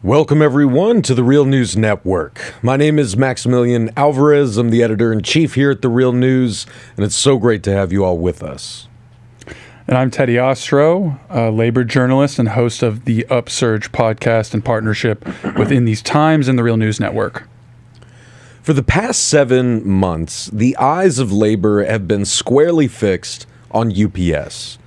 Welcome, everyone, to the Real News Network. My name is Maximilian Alvarez. I'm the editor-in-chief here at the Real News, and it's so great to have you all with us. And I'm Teddy Ostro, a labor journalist and host of the Upsurge podcast in partnership with In These Times and the Real News Network. For the past 7 months, the eyes of labor have been squarely fixed on UPS.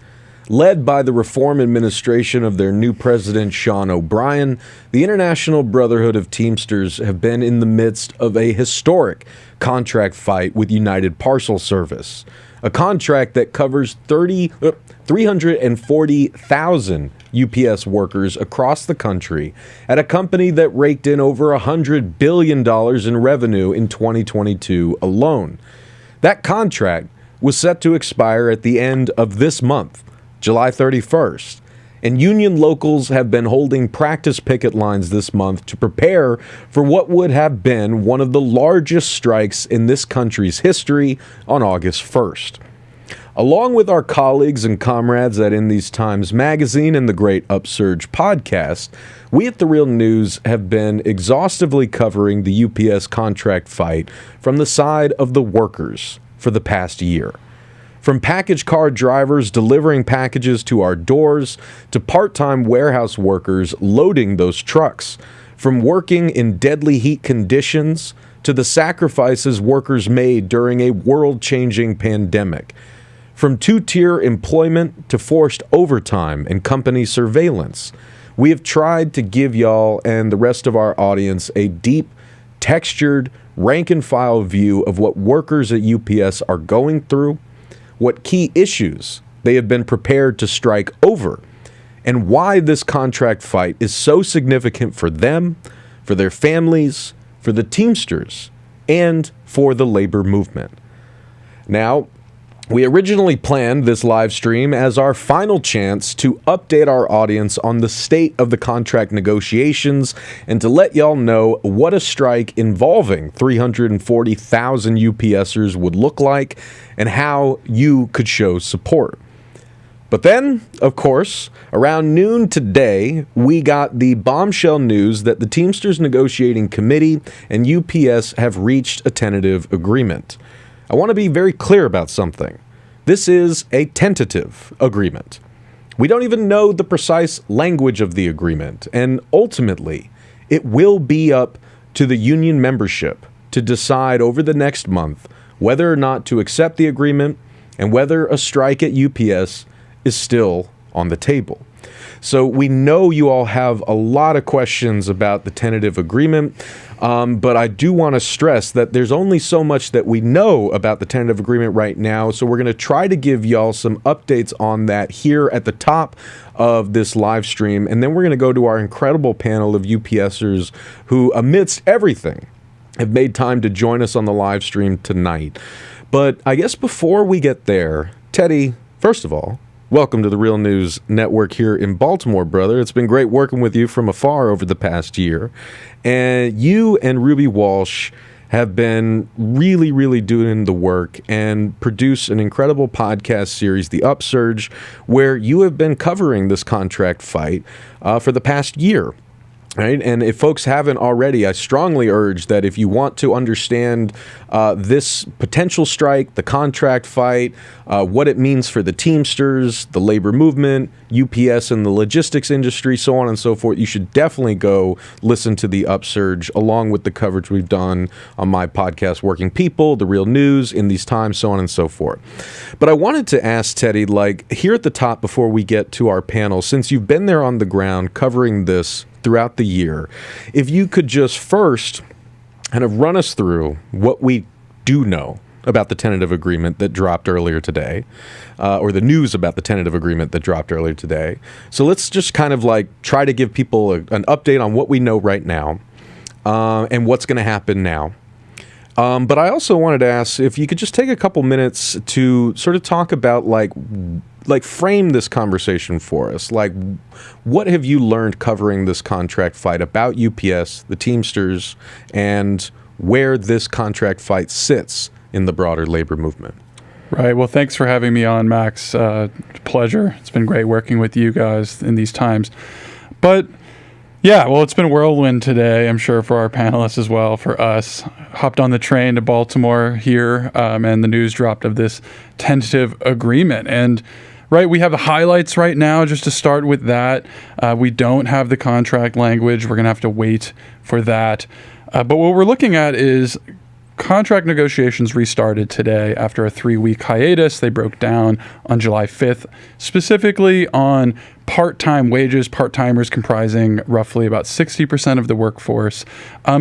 Led by the reform administration of their new president, Sean O'Brien, the International Brotherhood of Teamsters have been in the midst of a historic contract fight with United Parcel Service, a contract that covers 340,000 UPS workers across the country at a company that raked in over $100 billion in revenue in 2022 alone. That contract was set to expire at the end of this month, July 31st, and union locals have been holding practice picket lines this month to prepare for what would have been one of the largest strikes in this country's history on August 1st. Along with our colleagues and comrades at In These Times magazine and the great Upsurge podcast, we at The Real News have been exhaustively covering the UPS contract fight from the side of the workers for the past year. From package car drivers delivering packages to our doors to part-time warehouse workers loading those trucks, from working in deadly heat conditions to the sacrifices workers made during a world-changing pandemic, from two-tier employment to forced overtime and company surveillance, we have tried to give y'all and the rest of our audience a deep, textured, rank-and-file view of what workers at UPS are going through, what key issues they have been prepared to strike over, and why this contract fight is so significant for them, for their families, for the Teamsters, and for the labor movement. Now, we originally planned this live stream as our final chance to update our audience on the state of the contract negotiations and to let y'all know what a strike involving 340,000 UPSers would look like and how you could show support. But then, of course, around noon today, we got the bombshell news that the Teamsters Negotiating Committee and UPS have reached a tentative agreement. I want to be very clear about something. This is a tentative agreement. We don't even know the precise language of the agreement, and ultimately, it will be up to the union membership to decide over the next month whether or not to accept the agreement and whether a strike at UPS is still on the table. So we know you all have a lot of questions about the tentative agreement, but I do want to stress that there's only so much that we know about the tentative agreement right now, so we're going to try to give y'all some updates on that here at the top of this live stream, and then we're going to go to our incredible panel of UPSers who, amidst everything, have made time to join us on the live stream tonight. But I guess before we get there, Teddy, first of all, welcome to the Real News Network here in Baltimore, brother. It's been great working with you from afar over the past year. And you and Ruby Walsh have been really doing the work and produce an incredible podcast series, The Upsurge, where you have been covering this contract fight for the past year. Right? And if folks haven't already, I strongly urge that if you want to understand this potential strike, the contract fight, what it means for the Teamsters, the labor movement, UPS and the logistics industry, so on and so forth, you should definitely go listen to the Upsurge along with the coverage we've done on my podcast, Working People, The Real News, In These Times, so on and so forth. But I wanted to ask Teddy, like here at the top before we get to our panel, since you've been there on the ground covering this throughout the year, if you could just first kind of run us through what we do know about the tentative agreement that dropped earlier today, or the news about the tentative agreement that dropped earlier today. So let's just kind of like try to give people an update on what we know right now and what's going to happen now. But I also wanted to ask if you could just take a couple minutes to sort of talk about like frame this conversation for us. Like, what have you learned covering this contract fight about UPS, the Teamsters, and where this contract fight sits in the broader labor movement? Right. Well, thanks for having me on, Max. Pleasure. It's been great working with you guys in these times. But Yeah, well, it's been whirlwind today, I'm sure, for our panelists as well, for us. Hopped on the train to Baltimore here, and the news dropped of this tentative agreement. And right, we have the highlights right now, just to start with that. We don't have the contract language. We're going to have to wait for that. But what we're looking at is contract negotiations restarted today after a 3-week hiatus. They broke down on July 5th, specifically on part-time wages, part-timers comprising roughly about 60% of the workforce.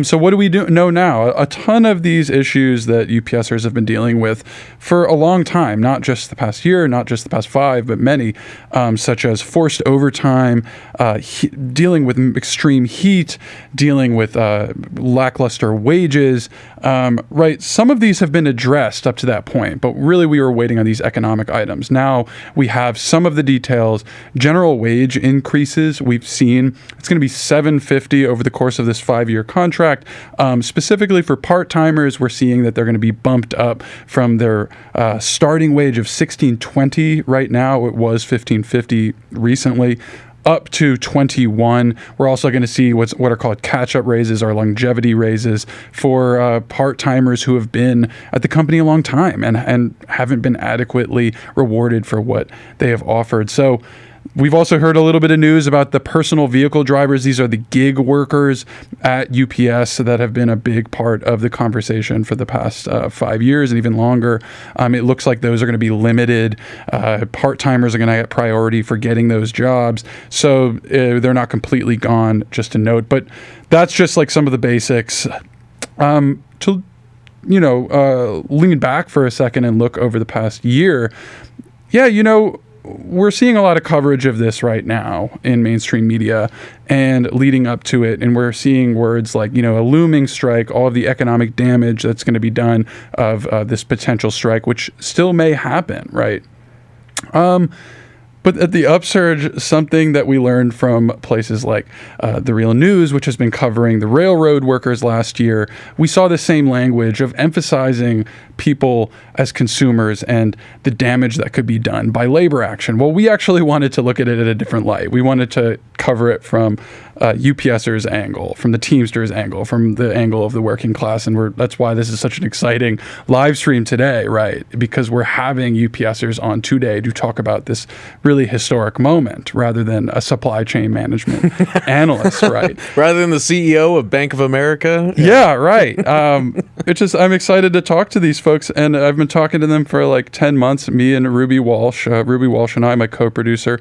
So what do we know now? A ton of these issues that UPSers have been dealing with for a long time, not just the past year, not just the past 5, but many, such as forced overtime, dealing with extreme heat, dealing with lackluster wages, right? Some of these have been addressed up to that point, but really we were waiting on these economic items. Now we have some of the details. General wage increases we've seen. It's going to be $7.50 over the course of this 5-year contract. Specifically for part-timers, we're seeing that they're going to be bumped up from their starting wage of $16.20 right now. It was $15.50 recently, up to 21. We're also going to see what are called catch-up raises or longevity raises for part-timers who have been at the company a long time and haven't been adequately rewarded for what they have offered. So we've also heard a little bit of news about the personal vehicle drivers. These are the gig workers at UPS that have been a big part of the conversation for the past 5 years and even longer. It looks like those are going to be limited. Part-timers are going to get priority for getting those jobs. So they're not completely gone, just a note. But that's just like some of the basics. To lean back for a second and look over the past year, we're seeing a lot of coverage of this right now in mainstream media and leading up to it. And we're seeing words like, a looming strike, all of the economic damage that's going to be done of this potential strike, which still may happen, right? But at the Upsurge, something that we learned from places like The Real News, which has been covering the railroad workers last year, we saw the same language of emphasizing people as consumers and the damage that could be done by labor action. Well, we actually wanted to look at it at a different light. We wanted to cover it from UPSers' angle, from the Teamsters' angle, from the angle of the working class. And that's why this is such an exciting live stream today, right? Because we're having UPSers on today to talk about this really historic moment rather than a supply chain management analyst, right? Rather than the CEO of Bank of America? Yeah, right. I'm excited to talk to these folks, and I've been talking to them for like 10 months, me and Ruby Walsh and I, my co-producer.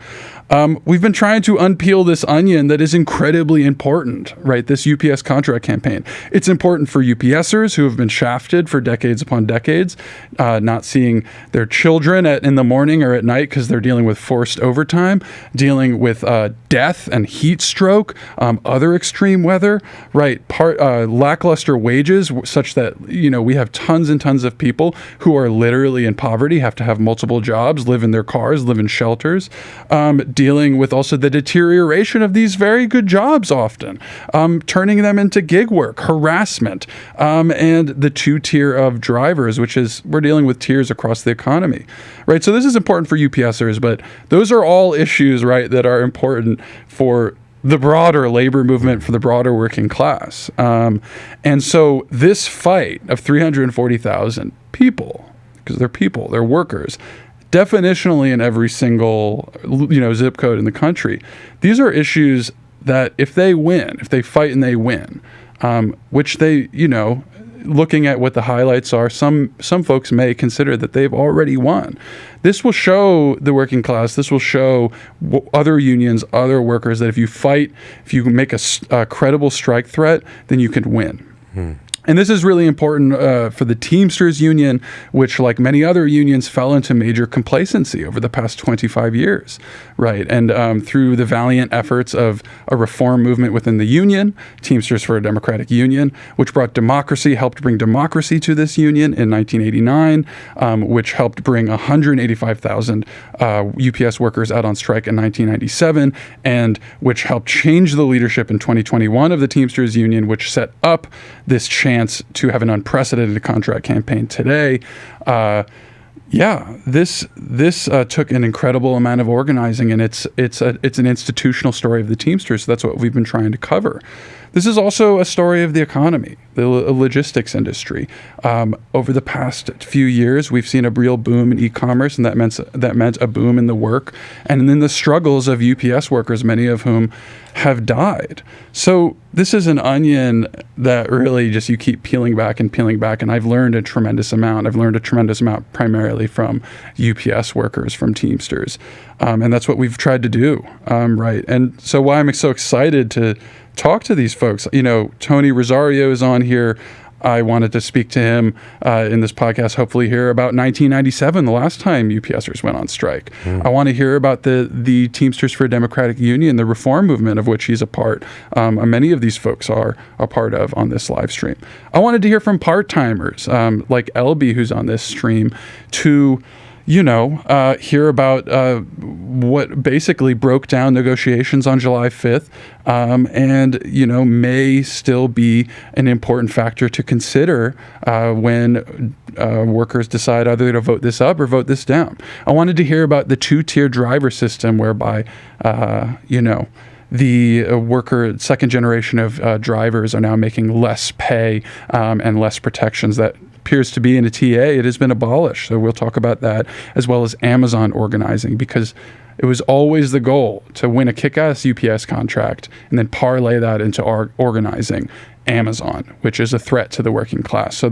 We've been trying to unpeel this onion that is incredibly important, right? This UPS contract campaign. It's important for UPSers who have been shafted for decades upon decades, not seeing their children in the morning or at night because they're dealing with forced overtime, dealing with death and heat stroke, other extreme weather, right? Lackluster wages, such that, we have tons and tons of people who are literally in poverty, have to have multiple jobs, live in their cars, live in shelters, dealing with also the deterioration of these very good jobs often, turning them into gig work, harassment, and the 2-tier of drivers, which is, we're dealing with tiers across the economy, right? So this is important for UPSers, but those are all issues, right, that are important for the broader labor movement, for the broader working class. And so this fight of 340,000 people, because they're people, they're workers, definitionally in every single zip code in the country, these are issues that if they fight and they win, which they, looking at what the highlights are, some folks may consider that they've already won. This will show the working class, this will show other unions, other workers, that if you fight, if you make a credible strike threat, then you can win. And this is really important for the Teamsters union, which, like many other unions, fell into major complacency over the past 25 years, right? And through the valiant efforts of a reform movement within the union, Teamsters for a Democratic Union, which helped bring democracy to this union in 1989, which helped bring 185,000 UPS workers out on strike in 1997, and which helped change the leadership in 2021 of the Teamsters union, which set up this chance to have an unprecedented contract campaign today. Yeah, this took an incredible amount of organizing, and it's an institutional story of the Teamsters. So that's what we've been trying to cover. This is also a story of the economy, the logistics industry. Over the past few years, we've seen a real boom in e-commerce, and that meant a boom in the work and then the struggles of UPS workers, many of whom have died. So this is an onion that really just you keep peeling back, and I've learned a tremendous amount. I've learned a tremendous amount primarily from UPS workers, from Teamsters, and that's what we've tried to do, right? And so why I'm so excited to talk to these folks. Tony Rosario is on here. I wanted to speak to him in this podcast, hopefully hear about 1997, the last time UPSers went on strike. I want to hear about the Teamsters for a Democratic Union, the reform movement of which he's a part. Many of these folks are a part of on this live stream. I wanted to hear from part-timers like Alby, who's on this stream, to hear about what basically broke down negotiations on July 5th and may still be an important factor to consider when workers decide either to vote this up or vote this down. I wanted to hear about the two-tier driver system whereby, the worker, second generation of drivers are now making less pay and less protections. That appears to be in a TA. It has been abolished. So we'll talk about that, as well as Amazon organizing, because it was always the goal to win a kick-ass UPS contract and then parlay that into organizing Amazon, which is a threat to the working class. So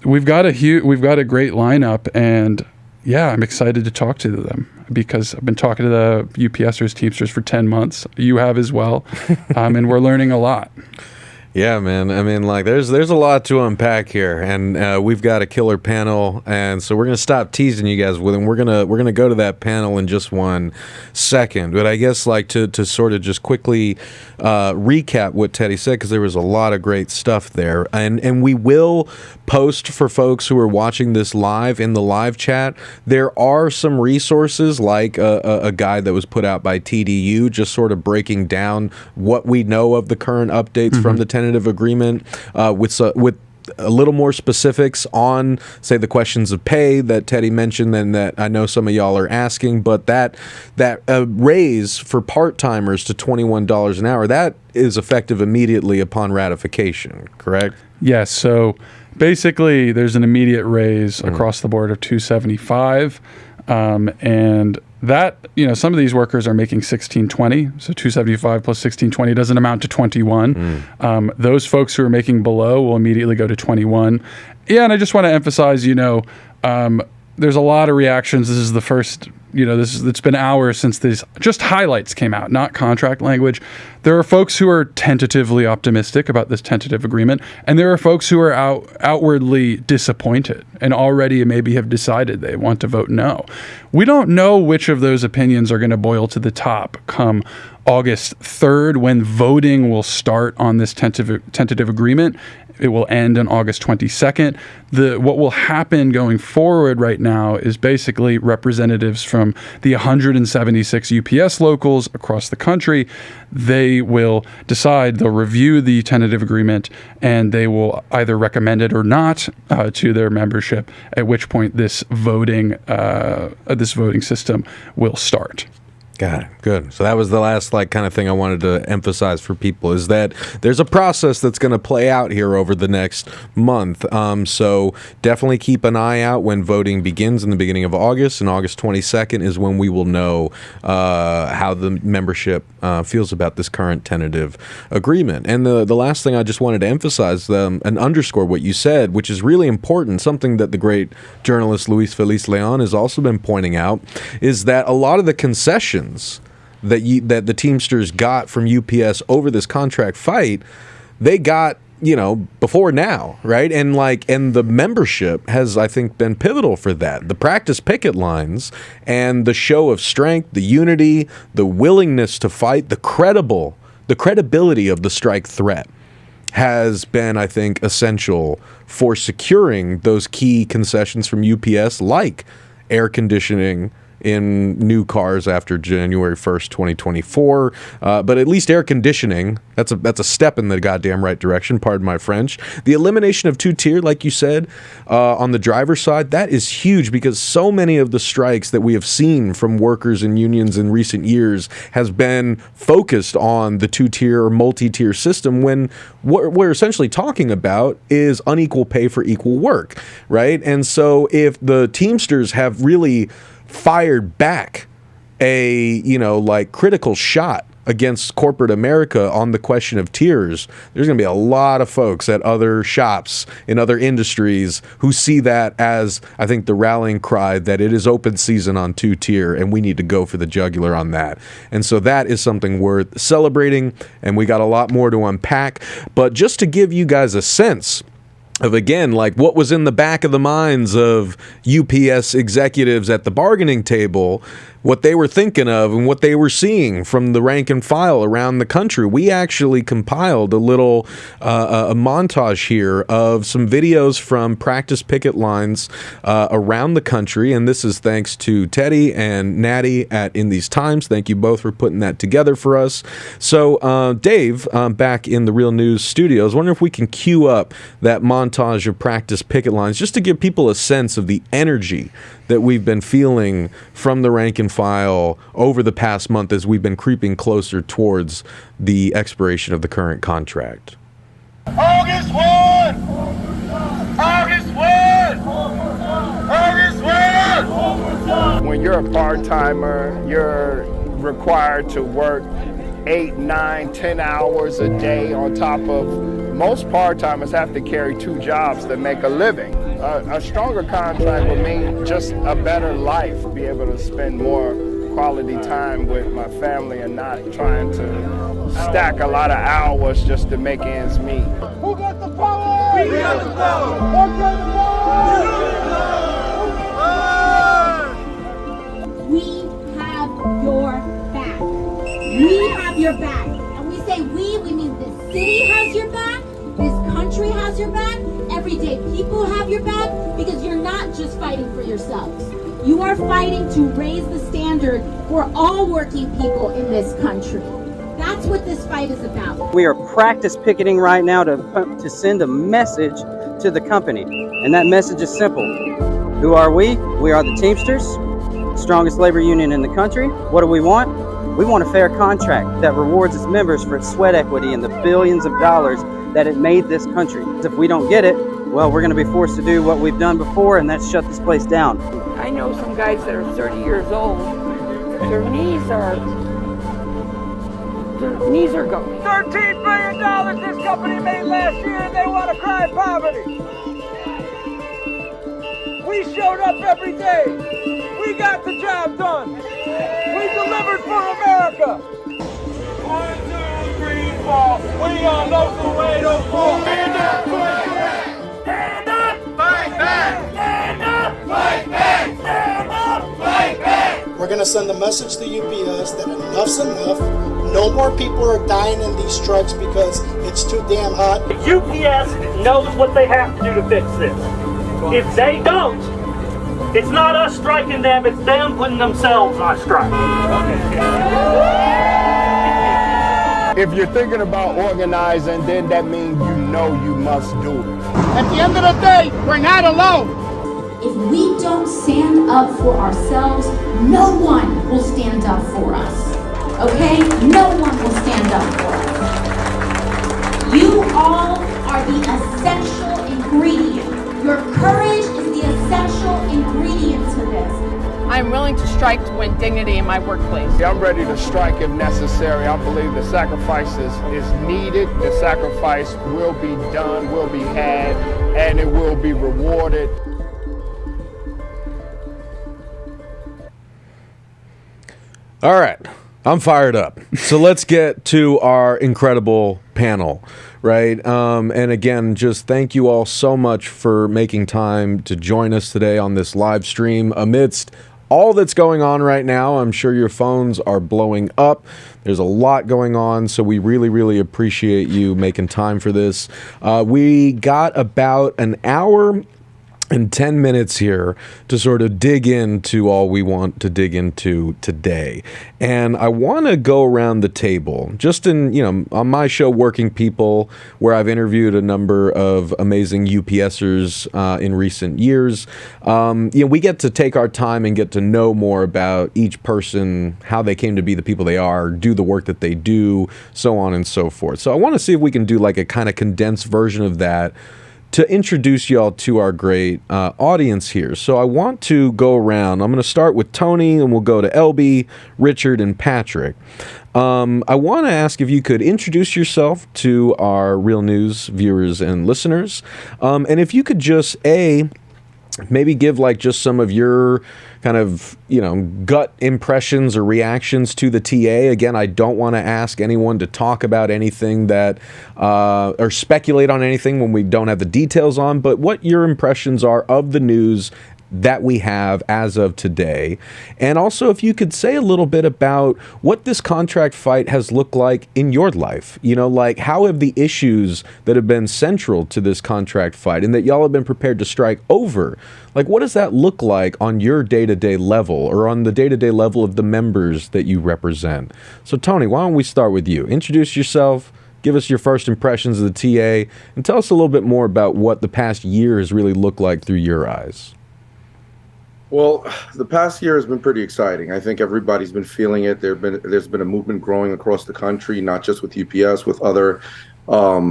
we've got a great lineup, and yeah, I'm excited to talk to them because I've been talking to the UPSers, Teamsters for 10 months. You have as well, and we're learning a lot. Yeah, man. I mean, there's a lot to unpack here, and we've got a killer panel, and so we're gonna stop teasing you guys with them. We're gonna go to that panel in just 1 second. But I guess to sort of just quickly recap what Teddy said, because there was a lot of great stuff there, and we will post for folks who are watching this live in the live chat. There are some resources like a guide that was put out by TDU, just sort of breaking down what we know of the current updates from the tentative agreement, with a little more specifics on, say, the questions of pay that Teddy mentioned and that I know some of y'all are asking. But that raise for part-timers to $21 an hour, that is effective immediately upon ratification, correct? Yes. So basically, there's an immediate raise across the board of $275, and that, some of these workers are making $16.20, so $275 plus $16.20 doesn't amount to $21. Those folks who are making below will immediately go to $21. Yeah, and I just want to emphasize, there's a lot of reactions. This is the first, it's been hours since these just highlights came out, not contract language. There are folks who are tentatively optimistic about this tentative agreement, and there are folks who are outwardly disappointed and already maybe have decided they want to vote no. We don't know which of those opinions are going to boil to the top come August 3rd, when voting will start on this tentative agreement. It will end on August 22nd. What will happen going forward right now is basically representatives from the 176 UPS locals across the country. They will decide, they'll review the tentative agreement, and they will either recommend it or not to their membership, at which point this voting system will start. Got it. Good. So that was the last kind of thing I wanted to emphasize for people, is that there's a process that's going to play out here over the next month. So definitely keep an eye out when voting begins in the beginning of August, and August 22nd is when we will know how the membership feels about this current tentative agreement. And the last thing I just wanted to emphasize and underscore what you said, which is really important, something that the great journalist Luis Feliz Leon has also been pointing out, is that a lot of the concessions that the Teamsters got from UPS over this contract fight, they got, before now, right? And the membership has, I think, been pivotal for that. The practice picket lines and the show of strength, the unity, the willingness to fight, the credibility of the strike threat has been, I think, essential for securing those key concessions from UPS, like air conditioning in new cars after January 1st, 2024. But at least air conditioning, that's a step in the goddamn right direction, pardon my French. The elimination of two-tier, like you said, on the driver's side, that is huge because so many of the strikes that we have seen from workers and unions in recent years has been focused on the two-tier or multi-tier system when what we're essentially talking about is unequal pay for equal work, right? And so if the Teamsters have really fired back a, critical shot against corporate America on the question of tiers, there's going to be a lot of folks at other shops in other industries who see that as, I think, the rallying cry that it is open season on two-tier and we need to go for the jugular on that. And so that is something worth celebrating, and we got a lot more to unpack. But just to give you guys a sense of, again, like what was in the back of the minds of UPS executives at the bargaining table, what they were thinking of and what they were seeing from the rank and file around the country. We actually compiled a little a montage here of some videos from practice picket lines around the country, and this is thanks to Teddy and Natty at In These Times. Thank you both for putting that together for us. So, Dave, back in the Real News studios, I wonder if we can cue up that montage of practice picket lines just to give people a sense of the energy that we've been feeling from the rank and file over the past month as we've been creeping closer towards the expiration of the current contract. August 1! August 1! August 1! When you're a part-timer, you're required to work 8, 9, 10 hours a day on top of most part-timers have to carry 2 jobs to make a living. A stronger contract would mean just a better life, be able to spend more quality time with my family and not trying to stack a lot of hours just to make ends meet. Who got the power? We got the power! Who got the power? We have your back. We have your back. And we say we mean the city has your back, this country has your back, everyday people have your back, because you're not just fighting for yourselves. You are fighting to raise the standard for all working people in this country. That's what this fight is about. We are practice picketing right now to send a message to the company. And that message is simple. Who are we? We are the Teamsters, strongest labor union in the country. What do we want? We want a fair contract that rewards its members for its sweat equity and the billions of dollars that it made this country. If we don't get it, well, we're going to be forced to do what we've done before, and that's shut this place down. I know some guys that are 30 years old. Their knees are going. $13 billion this company made last year, and they want to cry poverty. We showed up every day. We got the job done. We delivered for America. 1, 2, 3, 4. We on those who wait on for. Stand up, fight back. Stand up, fight back. Stand up, fight back. Stand up, fight back. We're going to send a message to UPS that enough's enough. No more people are dying in these trucks because it's too damn hot. UPS knows what they have to do to fix this. If they don't, it's not us striking them, it's them putting themselves on strike. If you're thinking about organizing, then that means you know you must do it. At the end of the day, we're not alone. If we don't stand up for ourselves, no one will stand up for us. Okay? No one will stand up for us. You all are the essential ingredient. Your courage is the essential ingredient to this. I'm willing to strike to win dignity in my workplace. I'm ready to strike if necessary. I believe the sacrifice is needed. The sacrifice will be done, will be had, and it will be rewarded. All right, I'm fired up. So let's get to our incredible panel, right? And again, just thank you all so much for making time to join us today on this live stream amidst all that's going on right now. I'm sure your phones are blowing up. There's a lot going on, so we really, really appreciate you making time for this. We got about an hour and 10 minutes here to sort of dig into all we want to dig into today. And I want to go around the table, just in, on my show, Working People, where I've interviewed a number of amazing UPSers in recent years. We get to take our time and get to know more about each person, how they came to be the people they are, do the work that they do, so on and so forth. So I want to see if we can do like a kind of condensed version of that to introduce y'all to our great audience here. So I want to go around. I'm going to start with Tony, and we'll go to Alby, Richard, and Patrick. I want to ask if you could introduce yourself to our Real News viewers and listeners. And if you could just, maybe give like just some of your kind of, gut impressions or reactions to the TA. Again, I don't want to ask anyone to talk about anything that, or speculate on anything when we don't have the details on, but what your impressions are of the news that we have as of today. And also, if you could say a little bit about what this contract fight has looked like in your life. Like how have the issues that have been central to this contract fight and that y'all have been prepared to strike over, like what does that look like on your day-to-day level or on the day-to-day level of the members that you represent? So Tony, why don't we start with you? Introduce yourself, give us your first impressions of the TA, and tell us a little bit more about what the past year has really looked like through your eyes. Well, the past year has been pretty exciting. I think everybody's been feeling it. There's been a movement growing across the country, not just with UPS, with other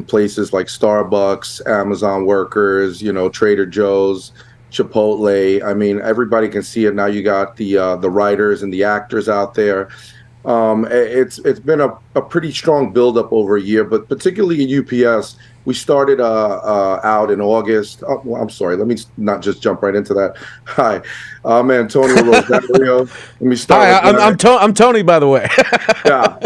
places like Starbucks, Amazon workers, Trader Joe's, Chipotle. I mean, everybody can see it now. You got the writers and the actors out there. It's been a pretty strong buildup over a year, but particularly at UPS, we started out in August. Oh, well, I'm sorry. Let me not just jump right into that. Hi, I'm Antonio Rosario. Let me start. Hi, I'm Tony, by the way. Yeah.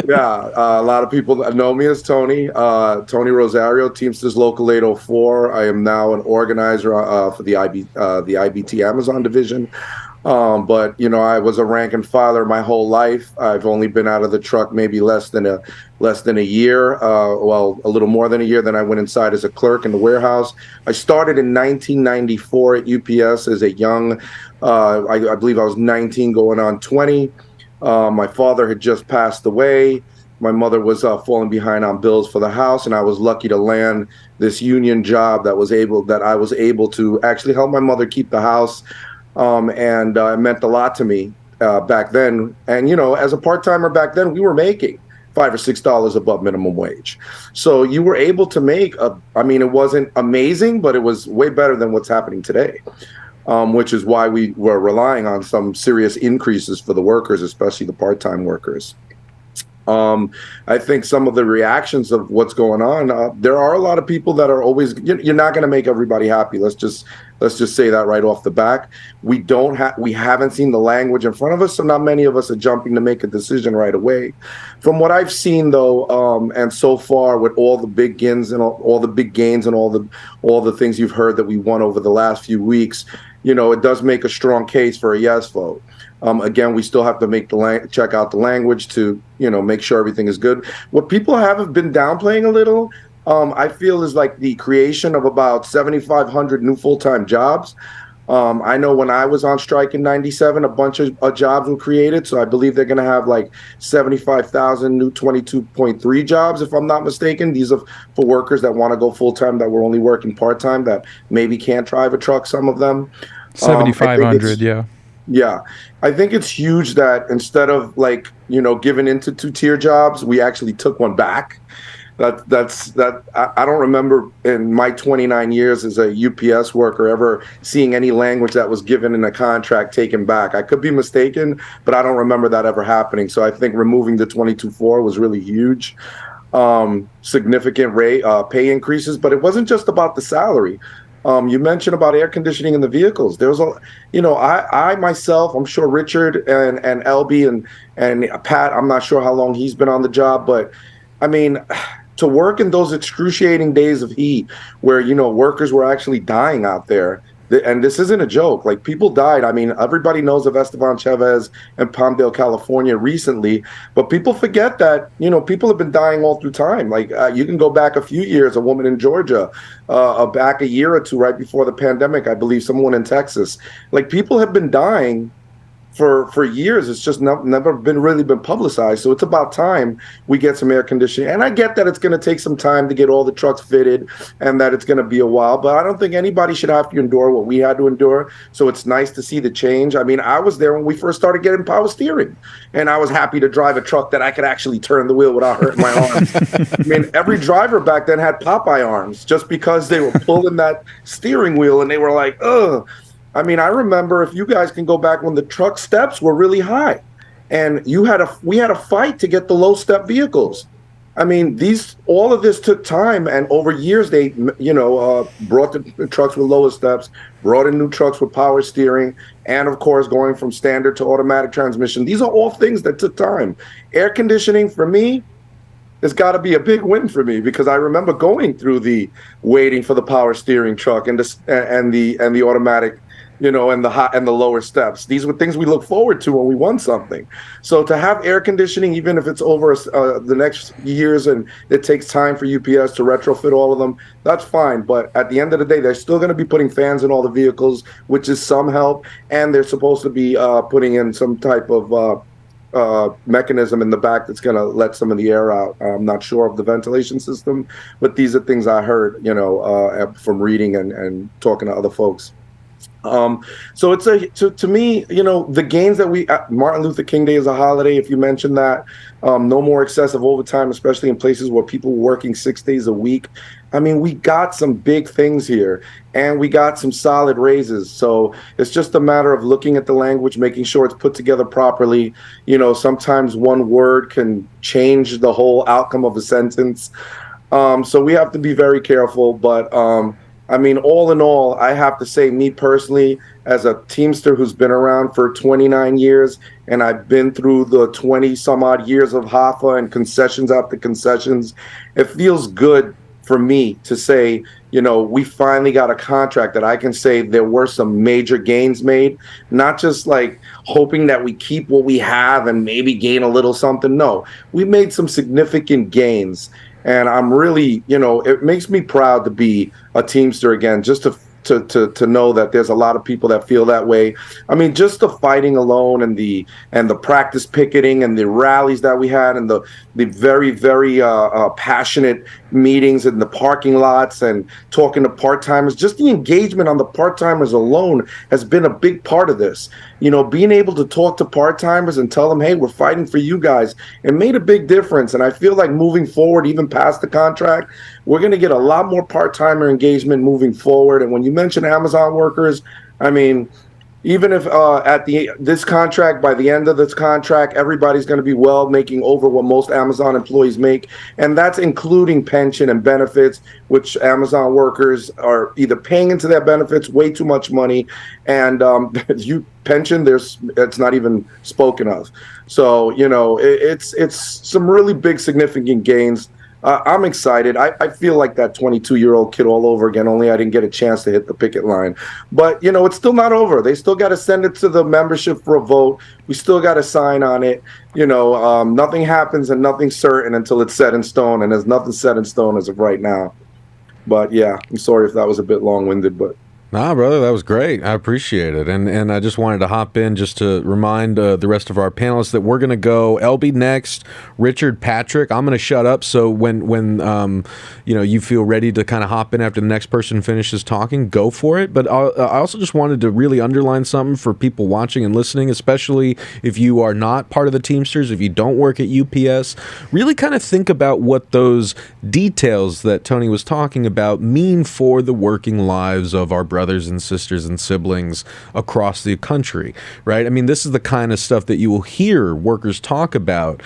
A lot of people know me as Tony. Tony Rosario, Teamsters Local 804. I am now an organizer for the IBT Amazon division. But I was a rank and filer my whole life. I've only been out of the truck maybe less than a year. Well, a little more than a year. Then I went inside as a clerk in the warehouse. I started in 1994 at UPS as a young, I believe I was 19 going on 20. My father had just passed away. My mother was falling behind on bills for the house, and I was lucky to land this union job that I was able to actually help my mother keep the house. And it meant a lot to me back then. And, as a part-timer back then, we were making $5 or $6 above minimum wage. So you were able to make, it wasn't amazing, but it was way better than what's happening today, which is why we were relying on some serious increases for the workers, especially the part-time workers. I think some of the reactions of what's going on, there are a lot of people that are always, you're not going to make everybody happy. Let's just say that right off the back. We haven't seen the language in front of us, so not many of us are jumping to make a decision right away. From what I've seen though, and so far with all the big gains and all the big gains and all the things you've heard that we won over the last few weeks, it does make a strong case for a yes vote. Again, we still have to check out the language to, make sure everything is good. What people have been downplaying a little, I feel, is like the creation of about 7,500 new full-time jobs. I know when I was on strike in 97, a bunch of jobs were created. So I believe they're going to have like 75,000 new 22.3 jobs, if I'm not mistaken. These are for workers that want to go full-time, that were only working part-time, that maybe can't drive a truck, some of them. 7,500, yeah. Yeah, I think it's huge that instead of giving into two-tier jobs, we actually took one back. I don't remember in my 29 years as a UPS worker ever seeing any language that was given in a contract taken back. I could be mistaken, but I don't remember that ever happening. So I think removing the 22.4 was really huge. Significant pay increases, but it wasn't just about the salary. You mentioned about air conditioning in the vehicles. There was I myself, I'm sure Richard and Alby and Pat, I'm not sure how long he's been on the job, but I mean, to work in those excruciating days of heat where, workers were actually dying out there And this isn't a joke. Like, people died. I mean, everybody knows of Esteban Chavez in Palmdale, California recently, but people forget that, you know, people have been dying all through time. Like, you can go back a few years, a woman in Georgia, back a year or two right before the pandemic, I believe someone in Texas. Like, people have been dying for years. It's just never really been publicized. So it's about time we get some air conditioning. And I get that it's going to take some time to get all the trucks fitted and that it's going to be a while, but I don't think anybody should have to endure what we had to endure. So it's nice to see the change. I mean, I was there when we first started getting power steering, and I was happy to drive a truck that I could actually turn the wheel without hurting my arms. I mean, every driver back then had Popeye arms just because they were pulling that steering wheel and they were like, ugh. I mean, I remember, if you guys can go back, when the truck steps were really high, and we had a fight to get the low step vehicles. I mean, all of this took time, and over years they, you know, brought the trucks with lower steps, brought in new trucks with power steering, and of course going from standard to automatic transmission. These are all things that took time. Air conditioning, for me, it's got to be a big win for me, because I remember going through the waiting for the power steering truck and the automatic, you know, and the lower steps. These were things we look forward to when we won something. So to have air conditioning, even if it's over the next years and it takes time for UPS to retrofit all of them, that's fine. But at the end of the day, they're still going to be putting fans in all the vehicles, which is some help. And they're supposed to be putting in some type of mechanism in the back that's going to let some of the air out. I'm not sure of the ventilation system, but these are things I heard, you know, from reading and talking to other folks. So it's to me, you know, the gains that Martin Luther King Day is a holiday, if you mentioned that, no more excessive overtime, especially in places where people were working 6 days a week. I mean, we got some big things here, and we got some solid raises. So it's just a matter of looking at the language, making sure it's put together properly. You know, sometimes one word can change the whole outcome of a sentence. So we have to be very careful, but I mean, all in all, I have to say, me personally, as a Teamster who's been around for 29 years, and I've been through the 20 some odd years of HAFA and concessions after concessions, it feels good for me to say, you know, we finally got a contract that I can say there were some major gains made, not just like hoping that we keep what we have and maybe gain a little something. No, we made some significant gains. And I'm really, you know, it makes me proud to be a Teamster again, just to know that there's a lot of people that feel that way. I mean, just the fighting alone and the practice picketing and the rallies that we had and the very, very passionate meetings in the parking lots and talking to part-timers, just the engagement on the part-timers alone has been a big part of this. You know, being able to talk to part-timers and tell them, hey, we're fighting for you guys, it made a big difference. And I feel like moving forward, even past the contract, we're going to get a lot more part-timer engagement moving forward. And when you mention Amazon workers, I mean, even if this contract, by the end of this contract, everybody's going to be making over what most Amazon employees make. And that's including pension and benefits, which Amazon workers are either paying into their benefits way too much money. And pension, it's not even spoken of. So, you know, it's some really big, significant gains. I'm excited. I feel like that 22-year-old kid all over again, only I didn't get a chance to hit the picket line. But, you know, it's still not over. They still got to send it to the membership for a vote. We still got to sign on it. You know, nothing happens and nothing's certain until it's set in stone, and there's nothing set in stone as of right now. But, yeah, I'm sorry if that was a bit long-winded, but... Nah, brother, that was great. I appreciate it. And I just wanted to hop in just to remind the rest of our panelists that we're going to go Alby next, Richard, Patrick. I'm going to shut up, so when you know, you feel ready to kind of hop in after the next person finishes talking, go for it. But I also just wanted to really underline something for people watching and listening, especially if you are not part of the Teamsters, if you don't work at UPS. Really kind of think about what those details that Tony was talking about mean for the working lives of our brothers and sisters and siblings across the country, right? I mean, this is the kind of stuff that you will hear workers talk about,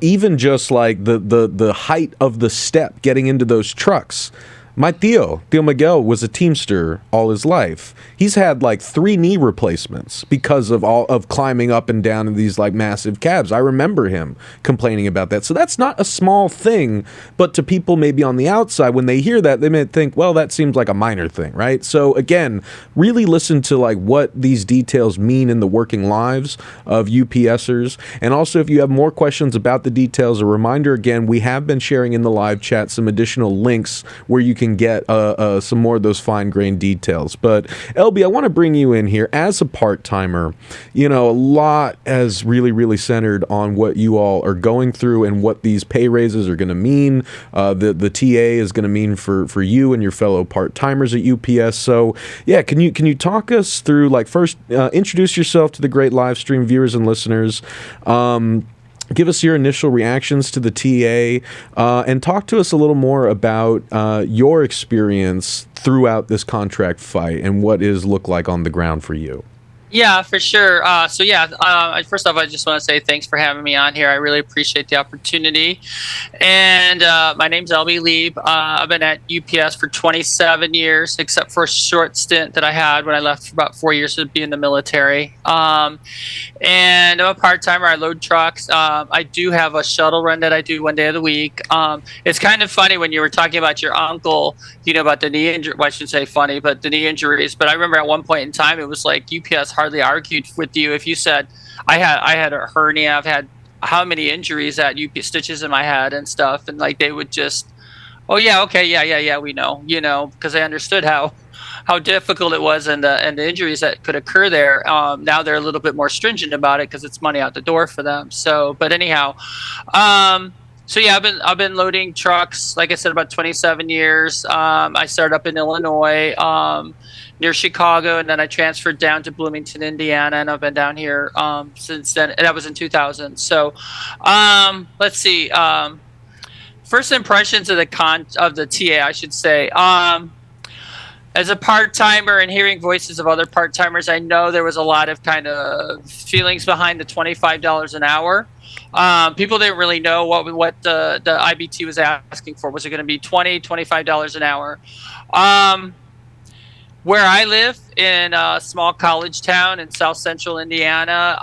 even just like the height of the step getting into those trucks. My Theo Miguel, was a Teamster all his life. He's had like 3 knee replacements because of climbing up and down in these like massive cabs. I remember him complaining about that. So that's not a small thing, but to people maybe on the outside, when they hear that, they may think, well, that seems like a minor thing, right? So again, really listen to like what these details mean in the working lives of UPSers. And also, if you have more questions about the details, a reminder again, we have been sharing in the live chat some additional links where you can get some more of those fine-grained details. But Alby, I want to bring you in here as a part-timer. You know, a lot has really centered on what you all are going through and what these pay raises are going to mean. The TA is going to mean for you and your fellow part-timers at UPS. So yeah, can you talk us through, like, first introduce yourself to the great live stream viewers and listeners. Give us your initial reactions to the TA, and talk to us a little more about your experience throughout this contract fight and what is look like on the ground for you. Yeah, for sure. First off, I just want to say thanks for having me on here. I really appreciate the opportunity. And my name's Alby Lieb. I've been at UPS for 27 years, except for a short stint that I had when I left for about 4 years to be in the military. And I'm a part-timer. I load trucks. I do have a shuttle run that I do one day of the week. It's kind of funny when you were talking about your uncle, you know, about the knee injury. Well, I shouldn't say funny, but the knee injuries. But I remember at one point in time, it was like UPS hardly argued with you if you said, I had a hernia, I've had how many injuries at UPS, stitches in my head and stuff, and like they would just, oh yeah, okay, yeah, we know, you know, because they understood how difficult it was and the injuries that could occur there. Now they're a little bit more stringent about it because it's money out the door for them. So, but anyhow, so yeah, I've been loading trucks, like I said, about 27 years. I started up in Illinois, near Chicago, and then I transferred down to Bloomington, Indiana, and I've been down here since then. And that was in 2000. So, let's see. First impressions of the TA, I should say. As a part-timer and hearing voices of other part-timers, I know there was a lot of kind of feelings behind the $25 an hour. People didn't really know what the IBT was asking for. Was it going to be $20, $25 an hour? Where I live in a small college town in South Central Indiana,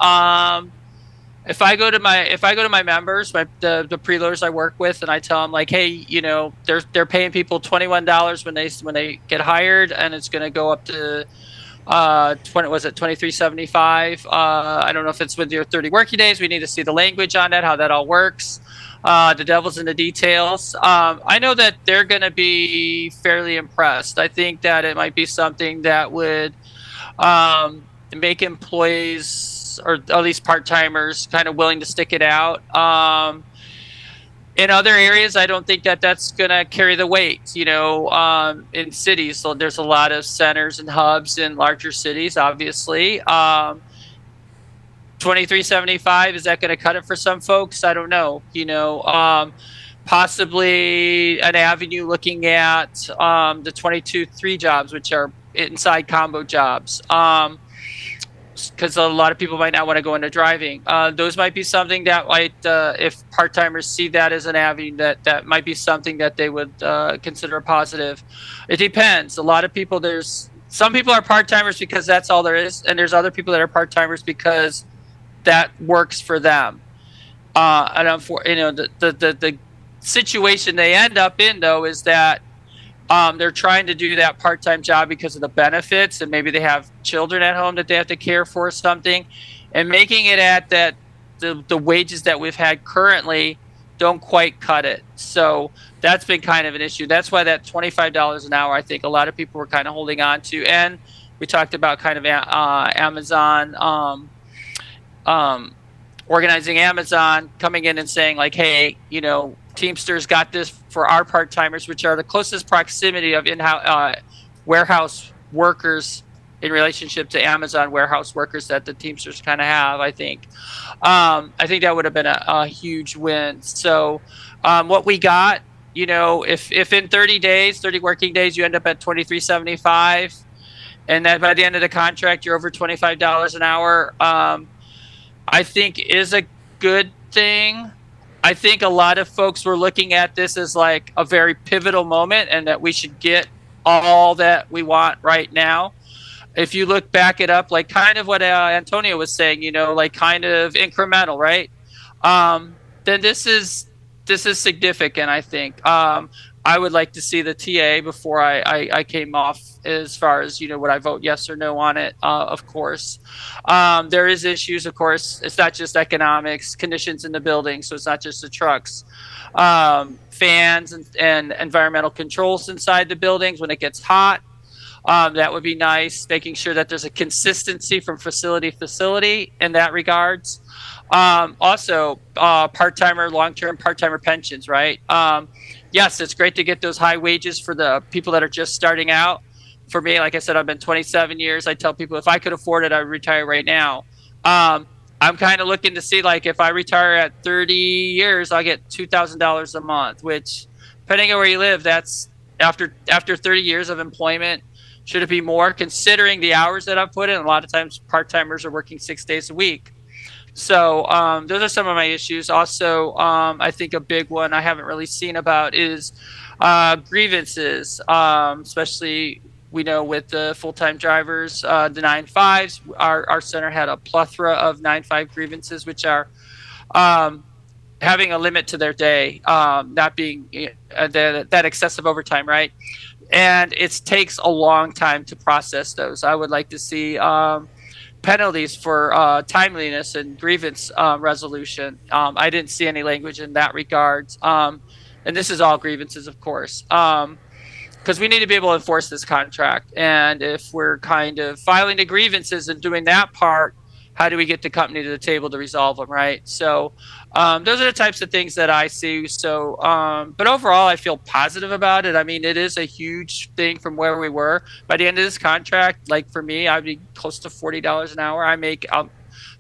if I go to my members, the preloaders I work with, and I tell them like, hey, you know, they're paying people $21 when they get hired, and it's going to go up to $23.75. I don't know if it's with your 30 working days. We need to see the language on that, how that all works. The devil's in the details. I know that they're going to be fairly impressed. I think that it might be something that would make employees, or at least part-timers, kind of willing to stick it out. In other areas, I don't think that that's going to carry the weight. You know, in cities, so there's a lot of centers and hubs in larger cities, obviously. $23.75, is that going to cut it for some folks? I don't know. You know, possibly an avenue looking at the 22-3 jobs, which are inside combo jobs, because a lot of people might not want to go into driving. Those might be something that might, if part-timers see that as an avenue, that might be something that they would consider a positive. It depends. A lot of people, some people are part-timers because that's all there is, and there's other people that are part-timers because that works for them. And you know, the situation they end up in, though, is that they're trying to do that part-time job because of the benefits, and maybe they have children at home that they have to care for or something, and making it at that the wages that we've had currently don't quite cut it. So that's been kind of an issue. That's why that $25 an hour, I think a lot of people were kind of holding on to. And we talked about kind of Amazon, organizing Amazon, coming in and saying like, hey, you know, Teamsters got this for our part-timers, which are the closest proximity of in-house warehouse workers in relationship to Amazon warehouse workers that the Teamsters kind of have, I think. I think that would have been a huge win. So what we got, you know, if in 30 working days, you end up at $23.75, and that by the end of the contract, you're over $25 an hour, I think is a good thing. I think a lot of folks were looking at this as like a very pivotal moment and that we should get all that we want right now. If you look back it up, like kind of what Antonio was saying, you know, like kind of incremental, right? Then this is significant, I think. I would like to see the TA before I came off as far as, you know, would I vote yes or no on it, of course. There is issues, of course. It's not just economics, conditions in the building, so it's not just the trucks. Fans and environmental controls inside the buildings when it gets hot. That would be nice, making sure that there's a consistency from facility to facility in that regards. Also, part-timer, long-term part-timer pensions, right? Yes, it's great to get those high wages for the people that are just starting out. For me, like I said, I've been 27 years. I tell people if I could afford it, I would retire right now. I'm kind of looking to see, like, if I retire at 30 years, I'll get $2,000 a month, which, depending on where you live, that's after 30 years of employment. Should it be more, considering the hours that I've put in? A lot of times, part-timers are working 6 days a week. So those are some of my issues. Also, I think a big one I haven't really seen about is grievances, especially, we know with the full-time drivers, the 9-5s. Our center had a plethora of 9-5 grievances, which are having a limit to their day, not being that excessive overtime, right? And it takes a long time to process those. I would like to see penalties for timeliness and grievance resolution. I didn't see any language in that regard. And this is all grievances, of course, because we need to be able to enforce this contract. And if we're kind of filing the grievances and doing that part, how do we get the company to the table to resolve them, right? So those are the types of things that I see. So, but overall, I feel positive about it. I mean, it is a huge thing from where we were. By the end of this contract, like for me, I'd be close to $40 an hour. I make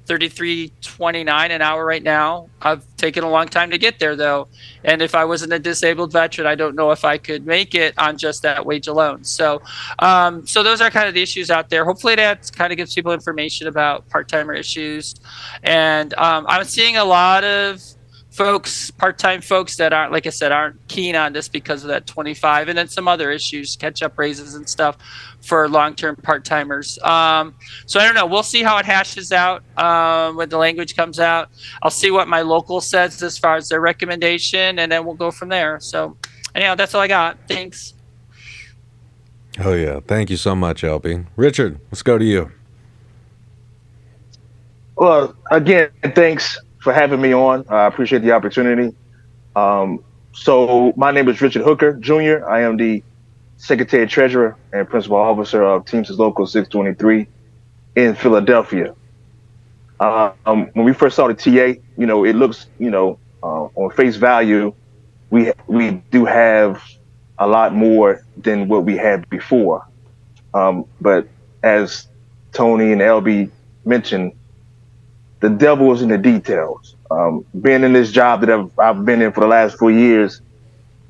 $33.29 an hour right now. I've taken a long time to get there, though. And if I wasn't a disabled veteran, I don't know if I could make it on just that wage alone. So so those are kind of the issues out there. Hopefully that kind of gives people information about part-timer issues. And I'm seeing a lot of folks, part-time folks that aren't, like I said, aren't keen on this because of that 25, and then some other issues, catch-up raises and stuff for long-term part-timers. So I don't know. We'll see how it hashes out when the language comes out. I'll see what my local says as far as their recommendation, and then we'll go from there. So anyhow, that's all I got. Thanks. Oh, yeah. Thank you so much, Alby. Richard, let's go to you. Well, again, thanks for having me on. I appreciate the opportunity. So my name is Richard Hooker, Jr. I am the Secretary Treasurer and Principal Officer of Teamsters Local 623 in Philadelphia. When we first saw the TA, you know, it looks, you know, on face value, we do have a lot more than what we had before. But as Tony and Alby mentioned, the devil is in the details. Being in this job that I've been in for the last 4 years,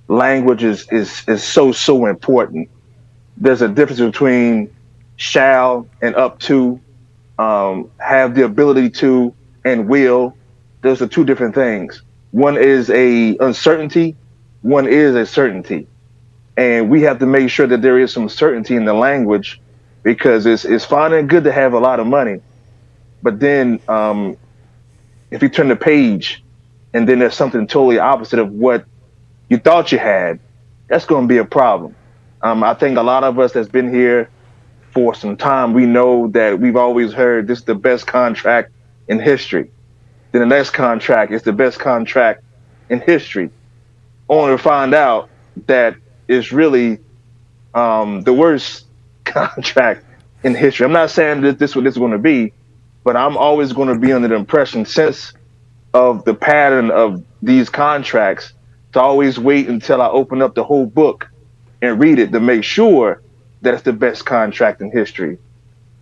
language is so important. There's a difference between shall and up to, have the ability to and will. Those are two different things. One is a uncertainty, one is a certainty. And we have to make sure that there is some certainty in the language, because it's fine and good to have a lot of money. But then if you turn the page and then there's something totally opposite of what you thought you had, that's going to be a problem. I think a lot of us that's been here for some time, we know that we've always heard this is the best contract in history. Then the next contract is the best contract in history, only to find out that it's really the worst contract in history. I'm not saying that this is what this is going to be, but I'm always going to be under the impression, since of the pattern of these contracts, to always wait until I open up the whole book and read it to make sure that it's the best contract in history.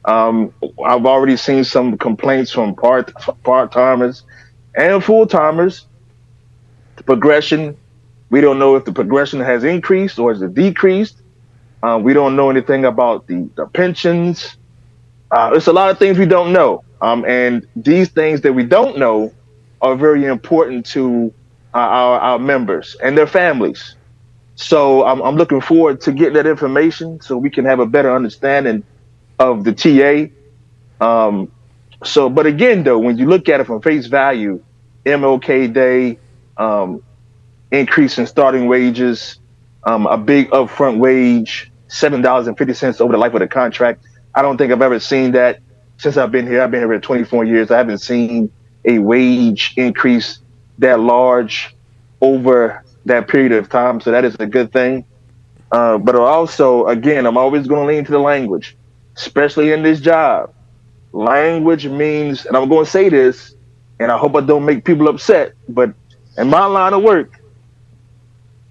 I've already seen some complaints from part-timers and full-timers. The progression, we don't know if the progression has increased or has it decreased. We don't know anything about the pensions. It's a lot of things we don't know. And these things that we don't know are very important to our members and their families. So I'm looking forward to getting that information so we can have a better understanding of the TA. But again, though, when you look at it from face value, MLK Day, increase in starting wages, a big upfront wage, $7.50 over the life of the contract. I don't think I've ever seen that since I've been here. I've been here for 24 years. I haven't seen a wage increase that large over that period of time. So that is a good thing. But also, again, I'm always going to lean to the language, especially in this job. Language means, and I'm going to say this, and I hope I don't make people upset, but in my line of work,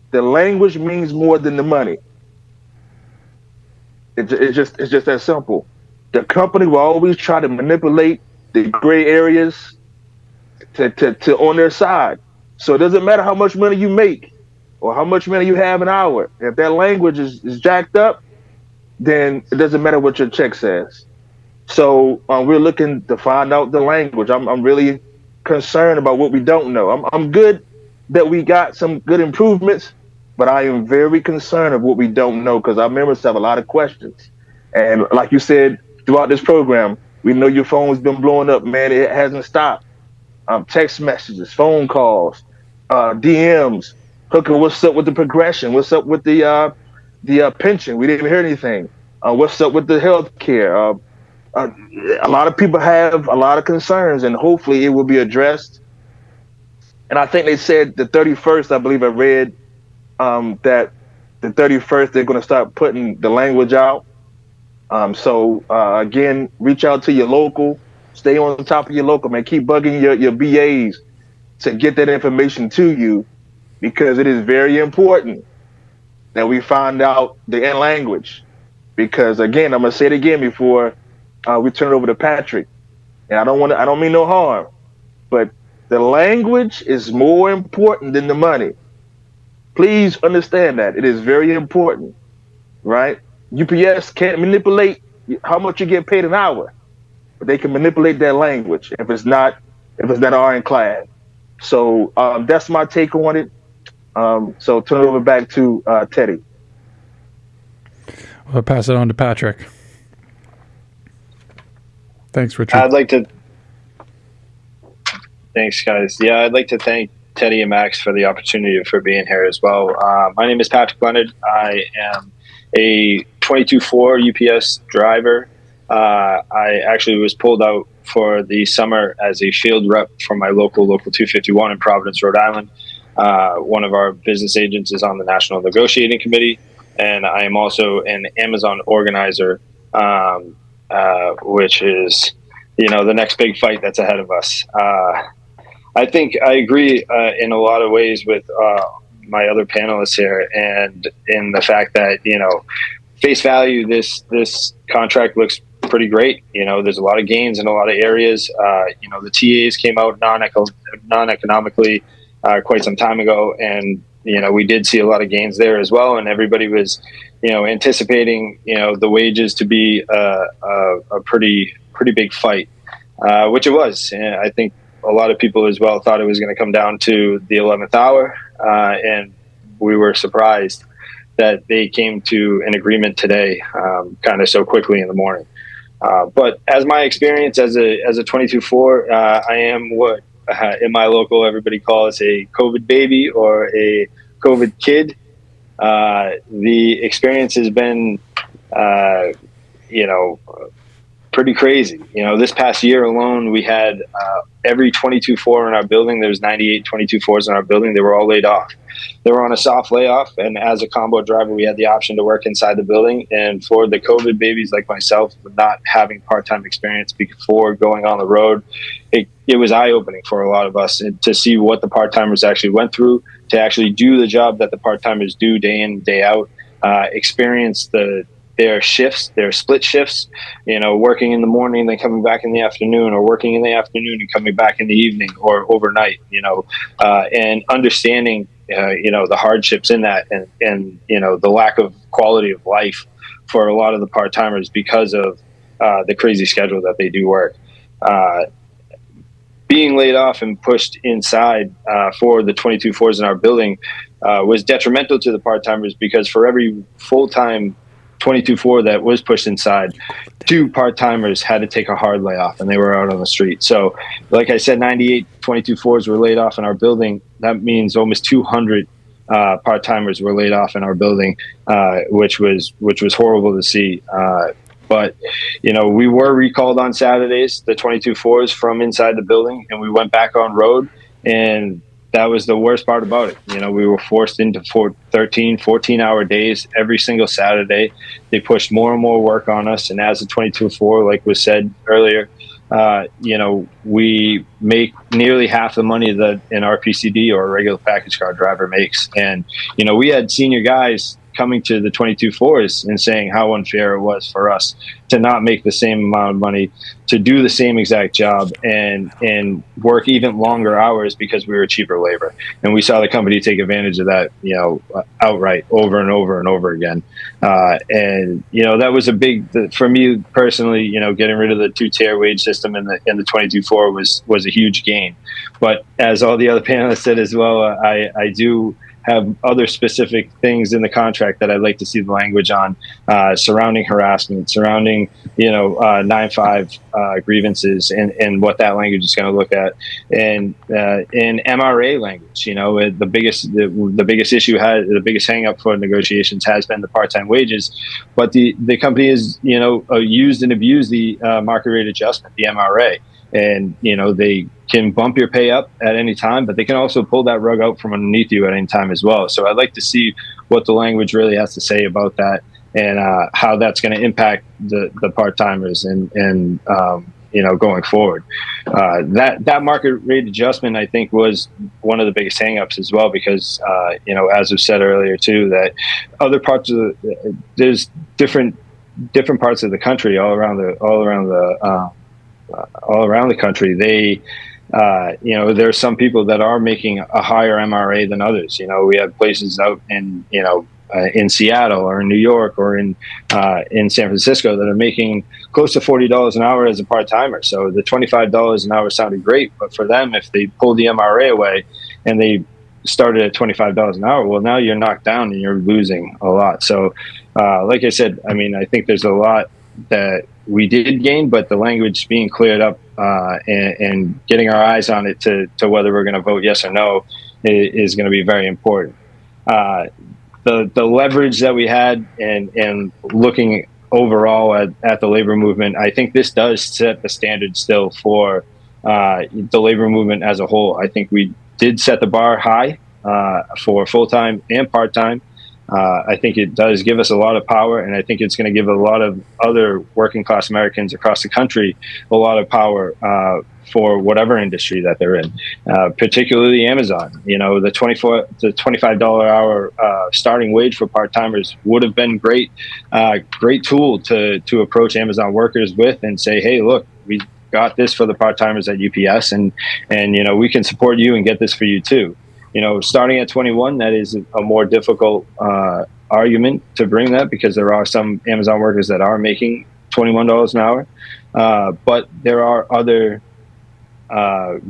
the language means more than the money. It's just that simple. The company will always try to manipulate the gray areas to on their side. So it doesn't matter how much money you make or how much money you have an hour. If that language is jacked up, then it doesn't matter what your check says. So we're looking to find out the language. I'm really concerned about what we don't know. I'm good that we got some good improvements, but I am very concerned of what we don't know because our members have a lot of questions. And like you said, throughout this program, we know your phone's been blowing up, man. It hasn't stopped. Text messages, phone calls, DMs. Hooker, what's up with the progression? What's up with the pension? We didn't hear anything. What's up with the health care? A lot of people have a lot of concerns, and hopefully it will be addressed. And I think they said the 31st, I believe I read that the 31st, they're going to start putting the language out. So again, reach out to your local, stay on top of your local, man. Keep bugging your BAs to get that information to you, because it is very important that we find out the end language. Because again, I'm going to say it again before we turn it over to Patrick. And I don't mean no harm, but the language is more important than the money. Please understand that. It is very important, right? UPS can't manipulate how much you get paid an hour, but they can manipulate that language if it's not ironclad. So that's my take on it. So turn it over back to Teddy. I'll pass it on to Patrick. Thanks, Richard. Thanks, guys. Yeah, I'd like to thank Teddy and Max for the opportunity for being here as well. My name is Patrick Leonard. I am a 22-4 UPS driver. I actually was pulled out for the summer as a field rep for my local 251 in Providence, Rhode Island. One of our business agents is on the National Negotiating Committee, and I am also an Amazon organizer, which is, the next big fight that's ahead of us. I think I agree in a lot of ways with my other panelists here, and in the fact that, face value, this contract looks pretty great. There's a lot of gains in a lot of areas. The TAs came out non-economically quite some time ago, and we did see a lot of gains there as well. And everybody was, anticipating, the wages to be a pretty big fight, which it was. And I think a lot of people as well thought it was going to come down to the 11th hour, and we were surprised that they came to an agreement today, kind of so quickly in the morning. But as my experience as a 22-4, I am what in my local everybody calls a COVID baby or a COVID kid. The experience has been, pretty crazy. This past year alone, we had every 22-4 in our building. There's 98 22-4s in our building. They were all laid off. They were on a soft layoff, and as a combo driver, we had the option to work inside the building. And for the COVID babies like myself, not having part-time experience before going on the road, it was eye-opening for a lot of us to see what the part-timers actually went through, to actually do the job that the part-timers do day in, day out, experience their shifts, their split shifts, working in the morning, then coming back in the afternoon, or working in the afternoon and coming back in the evening or overnight, and understanding, the hardships in that and the lack of quality of life for a lot of the part-timers because of the crazy schedule that they do work. being laid off and pushed inside for the 22-4s in our building was detrimental to the part-timers, because for every full-time 22-4 that was pushed inside, 2 part-timers had to take a hard layoff, and they were out on the street. So like I said, 98 22-4s were laid off in our building. That means almost 200 part-timers were laid off in our building, which was horrible to see. But, you know, we were recalled on Saturdays, the 22-4s from inside the building, and we went back on road, and that was the worst part about it. You know, we were forced into 13, 14-hour days every single Saturday. They pushed more and more work on us, and as a 22-4, like was said earlier, you know, we make nearly half the money that an RPCD or a regular package car driver makes. And, you know, we had senior guys coming to the 22-4s and saying how unfair it was for us to not make the same amount of money, to do the same exact job, and work even longer hours because we were cheaper labor. And we saw the company take advantage of that, you know, outright over and over and over again. And, you know, that was a big, for me personally, you know, getting rid of the 2-tier wage system in the 22-4 was a huge gain. But as all the other panelists said as well, I do have other specific things in the contract that I'd like to see the language on, surrounding harassment, surrounding, you know, 9-5 grievances, and what that language is going to look at, and in MRA language. You know, the biggest issue the biggest hang up for negotiations has been the part-time wages, but the company has, you know, used and abused the market rate adjustment, the MRA. And, you know, they can bump your pay up at any time, but they can also pull that rug out from underneath you at any time as well. So I'd like to see what the language really has to say about that, and how that's going to impact the part-timers and you know, going forward. That market rate adjustment, I think, was one of the biggest hangups as well, because, you know, as was said earlier too, that other parts of there's different parts of the country all around the country, they, you know, there's some people that are making a higher MRA than others. You know, we have places out in, you know, in Seattle or in New York or in San Francisco that are making close to $40 an hour as a part-timer. So the $25 an hour sounded great, but for them, if they pull the MRA away and they started at $25 an hour, well, now you're knocked down and you're losing a lot. So, like I said, I mean, I think there's a lot that we did gain, but the language being cleared up and getting our eyes on it to whether we're going to vote yes or no is going to be very important. The leverage that we had and looking overall at the labor movement, I think this does set the standard still for the labor movement as a whole. I think we did set the bar high for full-time and part-time. I think it does give us a lot of power, and I think it's going to give a lot of other working class Americans across the country a lot of power for whatever industry that they're in, particularly Amazon. You know, the $25 hour starting wage for part-timers would have been great tool to approach Amazon workers with and say, hey, look, we got this for the part-timers at UPS, and you know, we can support you and get this for you too. You know, starting at 21, that is a more difficult argument to bring that, because there are some Amazon workers that are making $21 an hour. But there are other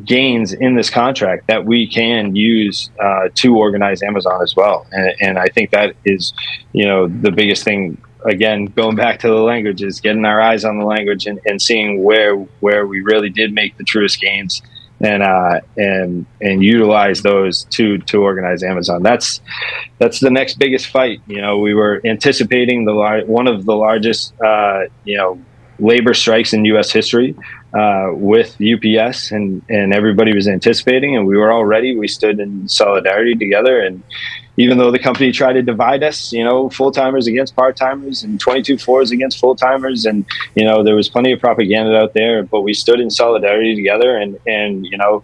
gains in this contract that we can use to organize Amazon as well. And I think that is, you know, the biggest thing. Again, going back to the language, is getting our eyes on the language and seeing where we really did make the truest gains, and utilize those to organize Amazon. That's the next biggest fight. You know, we were anticipating one of the largest you know, labor strikes in U.S. history with UPS, and everybody was anticipating, and we were all ready. We stood in solidarity together, and even though the company tried to divide us, you know, full-timers against part-timers and 22-4s against full-timers, and, you know, there was plenty of propaganda out there, but we stood in solidarity together, and you know,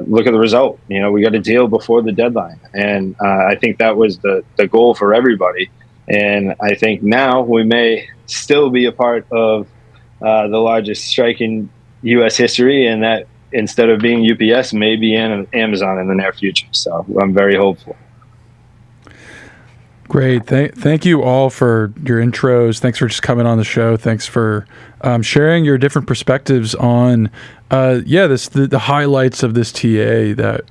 look at the result. You know, we got a deal before the deadline, and I think that was the goal for everybody. And I think now we may still be a part of the largest strike in U.S. history, and that instead of being UPS, may be in Amazon in the near future. So I'm very hopeful. Great. Thank you all for your intros. Thanks for just coming on the show. Thanks for sharing your different perspectives on, the highlights of this TA that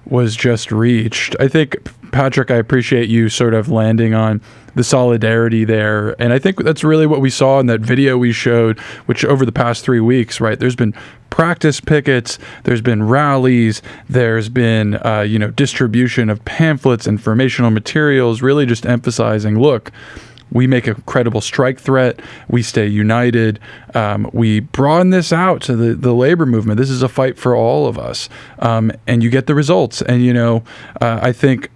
was just reached. I think, Patrick, I appreciate you sort of landing on the solidarity there. And I think that's really what we saw in that video we showed, which over the past 3 weeks, right? There's been practice pickets, there's been rallies, there's been, distribution of pamphlets, informational materials, really just emphasizing, look, we make a credible strike threat. We stay united. We broaden this out to the labor movement. This is a fight for all of us. And you get the results. And, I think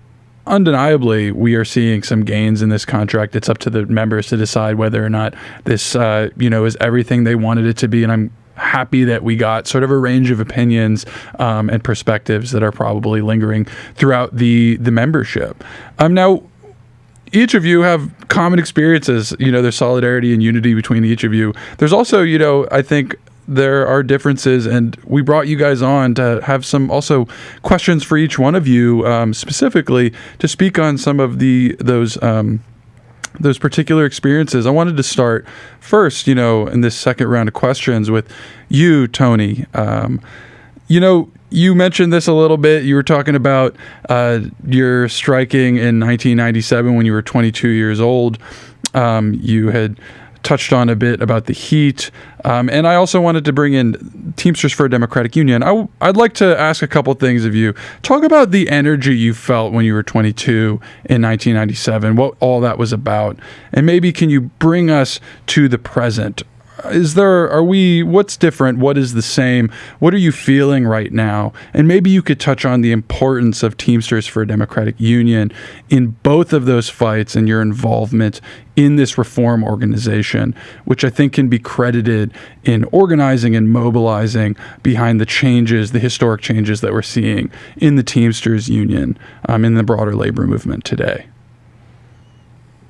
undeniably we are seeing some gains in this contract. It's up to the members to decide whether or not this, is everything they wanted it to be. And I'm happy that we got sort of a range of opinions and perspectives that are probably lingering throughout the membership. Now, each of you have common experiences, there's solidarity and unity between each of you. There's also, I think there are differences, and we brought you guys on to have some also questions for each one of you, specifically to speak on some of those particular experiences. I wanted to start first, in this second round of questions with you, Tony. You mentioned this a little bit. You were talking about your striking in 1997 when you were 22 years old. You had touched on a bit about the heat. And I also wanted to bring in Teamsters for a Democratic Union. I'd like to ask a couple things of you. Talk about the energy you felt when you were 22 in 1997, what all that was about. And maybe can you bring us to the present? What's different? What is the same? What are you feeling right now? And maybe you could touch on the importance of Teamsters for a Democratic Union in both of those fights and your involvement in this reform organization, which I think can be credited in organizing and mobilizing behind the historic changes that we're seeing in the Teamsters Union, in the broader labor movement today.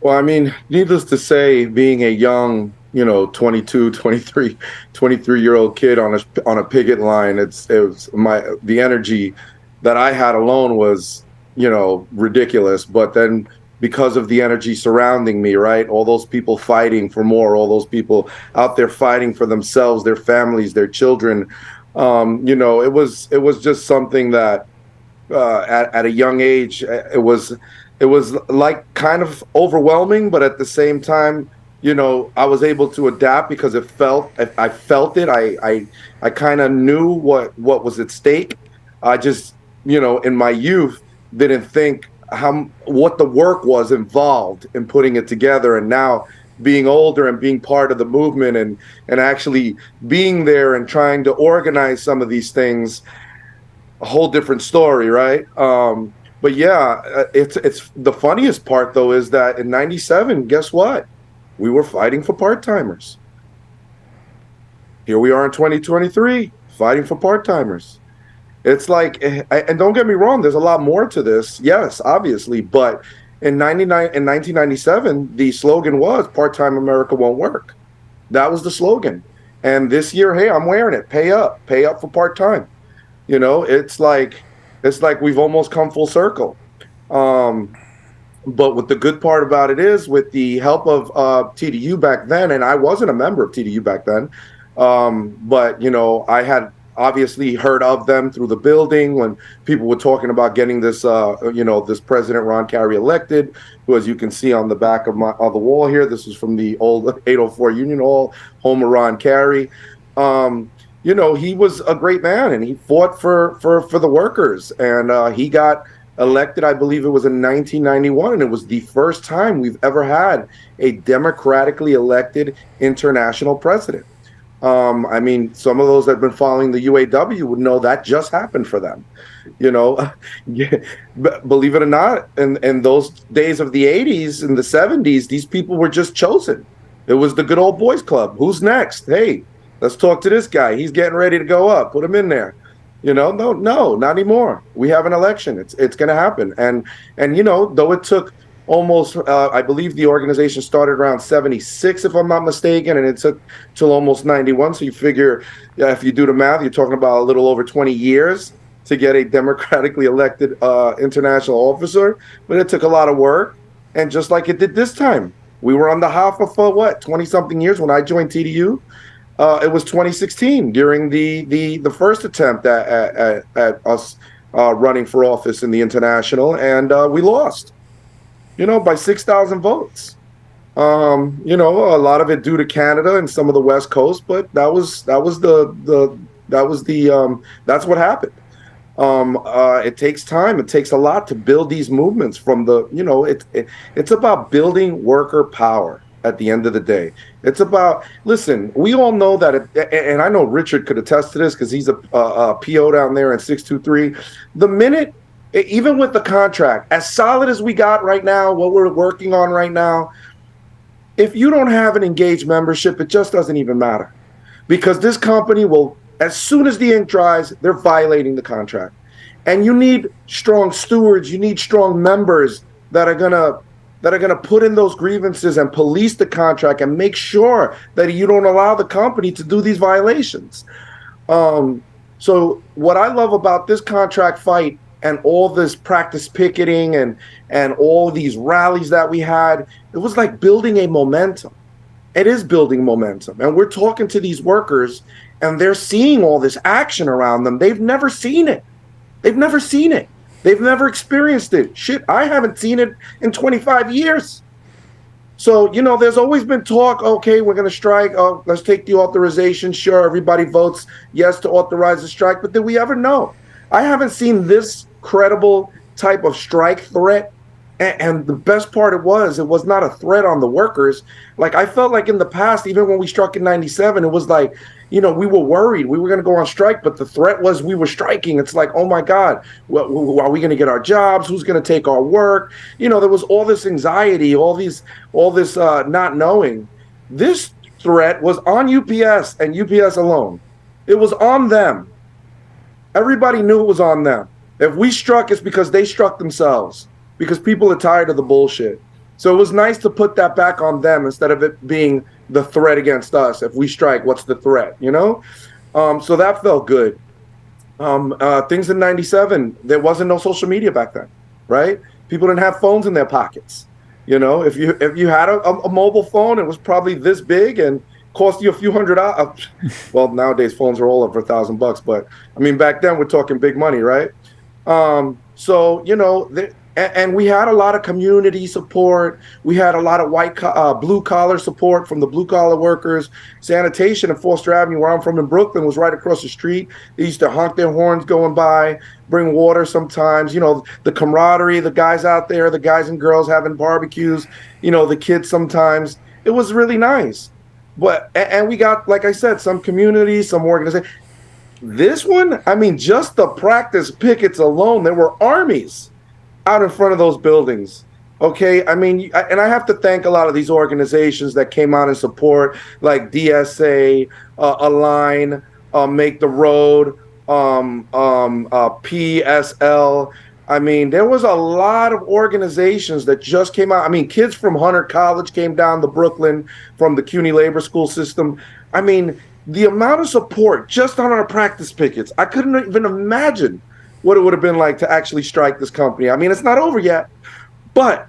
Well, I mean, needless to say, being a young 22, 23-year-old kid on a picket line, the energy that I had alone was, ridiculous. But then because of the energy surrounding me, right, all those people fighting for more, all those people out there fighting for themselves, their families, their children, it was just something that at a young age, it was like kind of overwhelming, but at the same time, I was able to adapt because I felt it. I kind of knew what was at stake. I just, in my youth, didn't think what the work was involved in putting it together. And now being older and being part of the movement and actually being there and trying to organize some of these things, a whole different story, right? But yeah, it's the funniest part though is that in '97, guess what? We were fighting for part-timers. Here we are in 2023, fighting for part-timers. It's like, and don't get me wrong, there's a lot more to this. Yes, obviously, but in 1997, the slogan was "Parttime America won't work." That was the slogan. And this year, hey, I'm wearing it. Pay up for part-time. It's like we've almost come full circle. But what the good part about it is, with the help of TDU back then, and I wasn't a member of TDU back then, but I had obviously heard of them through the building when people were talking about getting this, this President Ron Carey elected, who, as you can see on the back of the wall here, this is from the old 804 Union Hall, home of Ron Carey. He was a great man, and he fought for the workers, and he got elected, I believe it was in 1991, and it was the first time we've ever had a democratically elected international president. I mean, some of those that have been following the UAW would know that just happened for them. Believe it or not, in those days of the 80s and the 70s, these people were just chosen. It was the good old boys club. Who's next? Hey, let's talk to this guy. He's getting ready to go up. Put him in there. No, not anymore. We have an election. It's going to happen. And though it took almost, I believe the organization started around 76, if I'm not mistaken, and it took till almost 91. So you figure, if you do the math, you're talking about a little over 20 years to get a democratically elected international officer. But it took a lot of work. And just like it did this time, we were on the hop for what, 20-something years when I joined TDU. It was 2016 during the first attempt at us running for office in the International, and we lost, by 6,000 votes. A lot of it due to Canada and some of the West Coast, but that's what happened. It takes time. It takes a lot to build these movements from it's about building worker power at the end of the day. It's about, listen, we all know that, and I know Richard could attest to this because he's a PO down there in 623. The minute, even with the contract, as solid as we got right now, what we're working on right now, if you don't have an engaged membership, it just doesn't even matter. Because this company will, as soon as the ink dries, they're violating the contract. And you need strong stewards, you need strong members that are gonna put in those grievances and police the contract and make sure that you don't allow the company to do these violations. So what I love about this contract fight and all this practice picketing and all these rallies that we had, it was like building a momentum. It is building momentum. And we're talking to these workers and they're seeing all this action around them. They've never seen it. They've never seen it. They've never experienced it. Shit, I haven't seen it in 25 years. So, there's always been talk, okay, we're going to strike. Oh, let's take the authorization. Sure, everybody votes yes to authorize the strike. But did we ever know? I haven't seen this credible type of strike threat. And the best part it was not a threat on the workers. Like, I felt like in the past, even when we struck in 97, it was like, we were worried we were going to go on strike, but the threat was we were striking. It's like, oh my God, are we going to get our jobs? Who's going to take our work? There was all this anxiety, all this not knowing. This threat was on UPS and UPS alone. It was on them. Everybody knew it was on them. If we struck, it's because they struck themselves, because people are tired of the bullshit. So it was nice to put that back on them instead of it being the threat against us. If we strike, what's the threat, So that felt good. Things in 97, there wasn't no social media back then, right? People didn't have phones in their pockets. If you had a mobile phone, it was probably this big and cost you a few $100. Well, nowadays phones are all over $1,000, but I mean, back then we're talking big money, right? And we had a lot of community support. We had a lot of blue collar support from the blue collar workers. Sanitation at Foster Avenue, where I'm from in Brooklyn, was right across the street. They used to honk their horns going by, bring water sometimes. The camaraderie, the guys out there, the guys and girls having barbecues, the kids sometimes. It was really nice. And we got, like I said, some communities, some organizations. This one, I mean, just the practice pickets alone, there were armies out in front of those buildings. Okay, I mean, and I have to thank a lot of these organizations that came out in support, like DSA, Align, Make the Road, PSL. I mean, there was a lot of organizations that just came out. I mean, kids from Hunter College came down to Brooklyn from the CUNY labor school system. I mean, the amount of support just on our practice pickets, I couldn't even imagine what it would have been like to actually strike this company. I mean, it's not over yet, but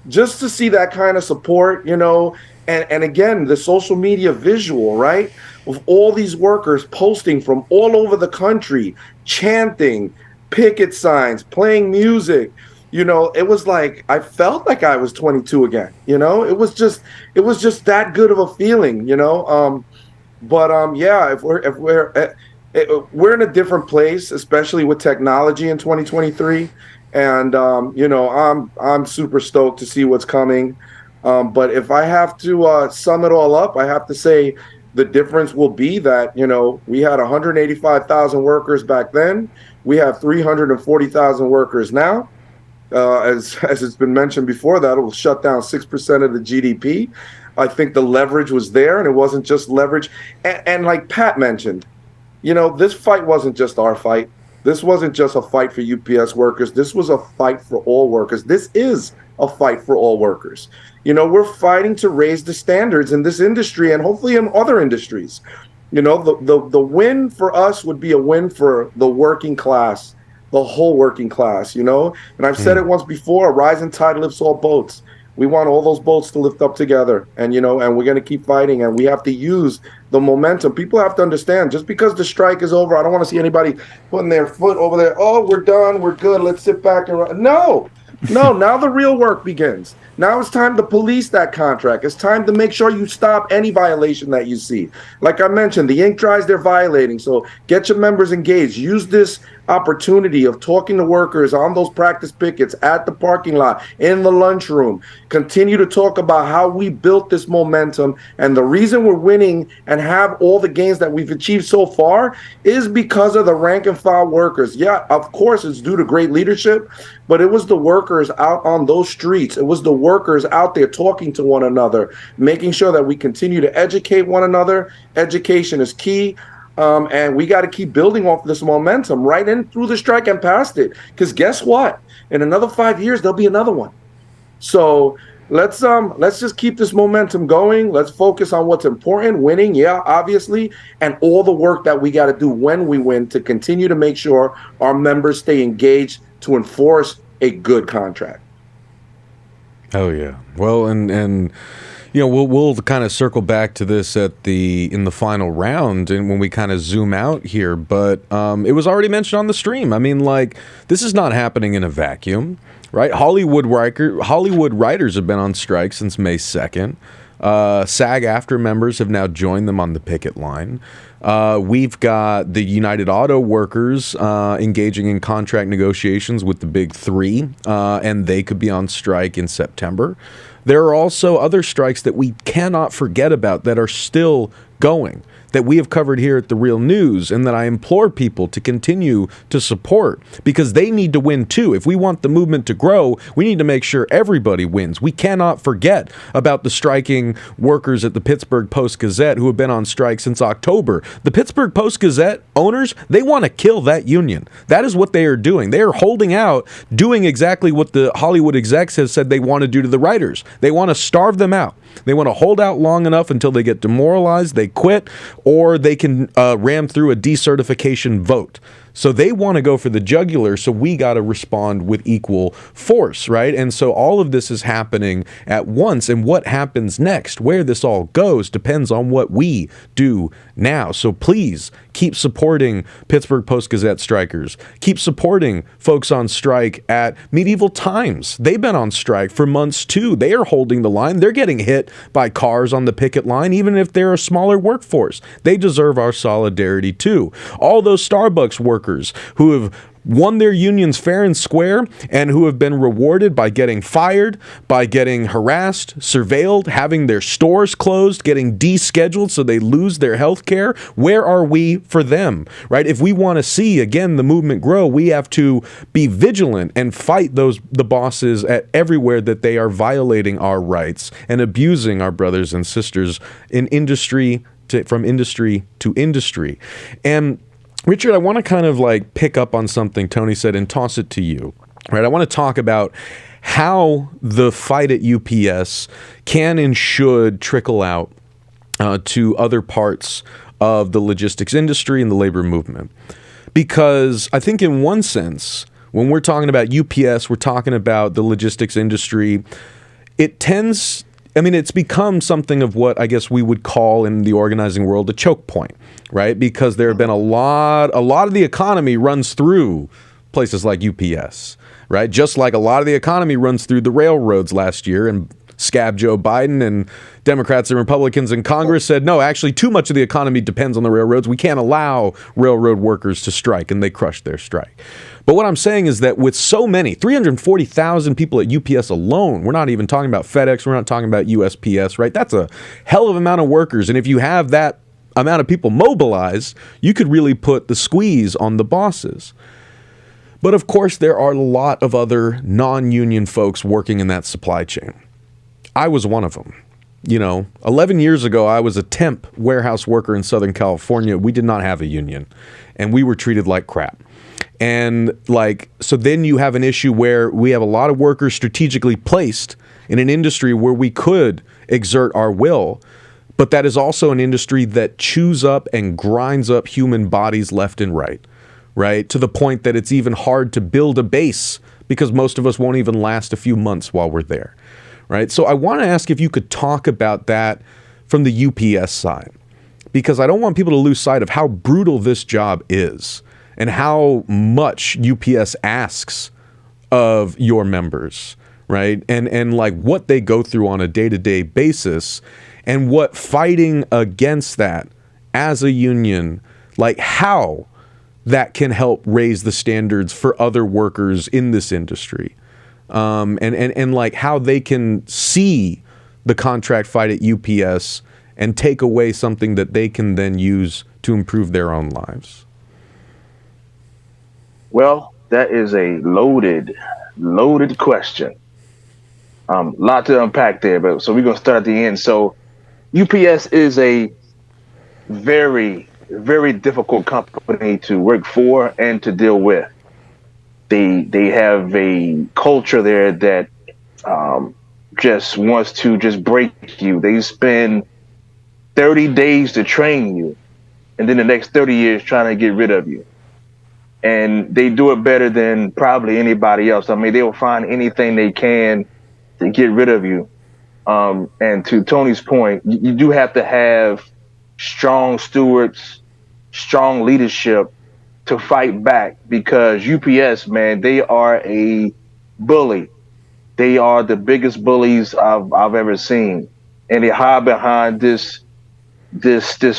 just to see that kind of support, and again, the social media visual, right, of all these workers posting from all over the country, chanting, picket signs, playing music, it was like, I felt like I was 22 again, it was just that good of a feeling, yeah, if we're in a different place, especially with technology in 2023. And, I'm super stoked to see what's coming. But if I have to sum it all up, I have to say the difference will be that, we had 185,000 workers back then. We have 340,000 workers now. As it's been mentioned before, that will shut down 6% of the GDP. I think the leverage was there, and it wasn't just leverage. And like Pat mentioned, this fight wasn't just our fight. This wasn't just a fight for UPS workers. This was a fight for all workers. This is a fight for all workers. We're fighting to raise the standards in this industry and hopefully in other industries. The win for us would be a win for the working class, the whole working class, And I've said it once before, a rising tide lifts all boats. We want all those boats to lift up together, and and we're going to keep fighting, and we have to use the momentum. People have to understand, just because the strike is over, I don't want to see anybody putting their foot over there. Oh, we're done, we're good, let's sit back and run. No, now the real work begins. Now it's time to police that contract. It's time to make sure you stop any violation that you see. Like I mentioned, the ink dries, they're violating. So get your members engaged. Use this opportunity of talking to workers on those practice pickets, at the parking lot, in the lunchroom. Continue to talk about how we built this momentum. And the reason we're winning and have all the gains that we've achieved so far is because of the rank and file workers. Yeah, of course, it's due to great leadership, but it was the workers out on those streets. It was the workers out there talking to one another, making sure that we continue to educate one another. Education is key. And we got to keep building off this momentum right in through the strike and past it. Because guess what? In another 5 years, there'll be another one. So let's just keep this momentum going. Let's focus on what's important, winning, yeah, obviously, and all the work that we got to do when we win to continue to make sure our members stay engaged to enforce a good contract. Oh yeah. Well, and we'll kind of circle back to this in the final round and when we kind of zoom out here, but it was already mentioned on the stream. I mean, like, this is not happening in a vacuum, right? Hollywood writers have been on strike since May 2nd. SAG-AFTRA members have now joined them on the picket line. We've got the United Auto Workers engaging in contract negotiations with the Big Three, and they could be on strike in September. There are also other strikes that we cannot forget about that are still going, that we have covered here at The Real News, and that I implore people to continue to support, because they need to win too. If we want the movement to grow, we need to make sure everybody wins. We cannot forget about the striking workers at the Pittsburgh Post-Gazette who have been on strike since October. The Pittsburgh Post-Gazette owners, they want to kill that union. That is what they are doing. They are holding out, doing exactly what the Hollywood execs have said they want to do to the writers. They want to starve them out. They want to hold out long enough until they get demoralized, they quit, or they can ram through a decertification vote. So they want to go for the jugular, so we got to respond with equal force, right? And so all of this is happening at once, and what happens next, where this all goes, depends on what we do now. So please keep supporting Pittsburgh Post-Gazette strikers. Keep supporting folks on strike at Medieval Times. They've been on strike for months too. They are holding the line. They're getting hit by cars on the picket line, even if they're a smaller workforce. They deserve our solidarity too. All those Starbucks workers who have won their unions fair and square and who have been rewarded by getting fired, by getting harassed, surveilled, having their stores closed, getting descheduled so they lose their health care. Where are we for them, right? If we want to see, again, the movement grow, we have to be vigilant and fight the bosses at everywhere that they are violating our rights and abusing our brothers and sisters in from industry to industry. And Richard, I want to kind of like pick up on something Tony said and toss it to you, right? I want to talk about how the fight at UPS can and should trickle out to other parts of the logistics industry and the labor movement. Because I think in one sense, when we're talking about UPS, we're talking about the logistics industry, it's become something of what I guess we would call in the organizing world a choke point, right? Because there have been a lot of the economy runs through places like UPS, right? Just like a lot of the economy runs through the railroads last year, and scab Joe Biden and Democrats and Republicans in Congress said, no, actually too much of the economy depends on the railroads. We can't allow railroad workers to strike, and they crushed their strike. But what I'm saying is that with so many, 340,000 people at UPS alone, we're not even talking about FedEx, we're not talking about USPS, right? That's a hell of an amount of workers. And if you have that amount of people mobilized, you could really put the squeeze on the bosses. But of course, there are a lot of other non-union folks working in that supply chain. I was one of them. 11 years ago, I was a temp warehouse worker in Southern California. We did not have a union, and we were treated like crap. And so then you have an issue where we have a lot of workers strategically placed in an industry where we could exert our will, but that is also an industry that chews up and grinds up human bodies left and right? To the point that it's even hard to build a base because most of us won't even last a few months while we're there. right? So I want to ask if you could talk about that from the UPS side, because I don't want people to lose sight of how brutal this job is and how much UPS asks of your members, right? And like what they go through on a day-to-day basis, and what fighting against that as a union, like how that can help raise the standards for other workers in this industry. And like how they can see the contract fight at UPS and take away something that they can then use to improve their own lives. Well, that is a loaded question. Lot to unpack there, but so we're gonna start at the end. So UPS is a very, very difficult company to work for and to deal with. They have a culture there that just wants to just break you. They spend 30 days to train you, and then the next 30 years trying to get rid of you. And they do it better than probably anybody else. I mean, they will find anything they can to get rid of you. And to Tony's point, you do have to have strong stewards, strong leadership to fight back, because UPS, man, they are a bully. They are the biggest bullies I've ever seen, and they hide behind this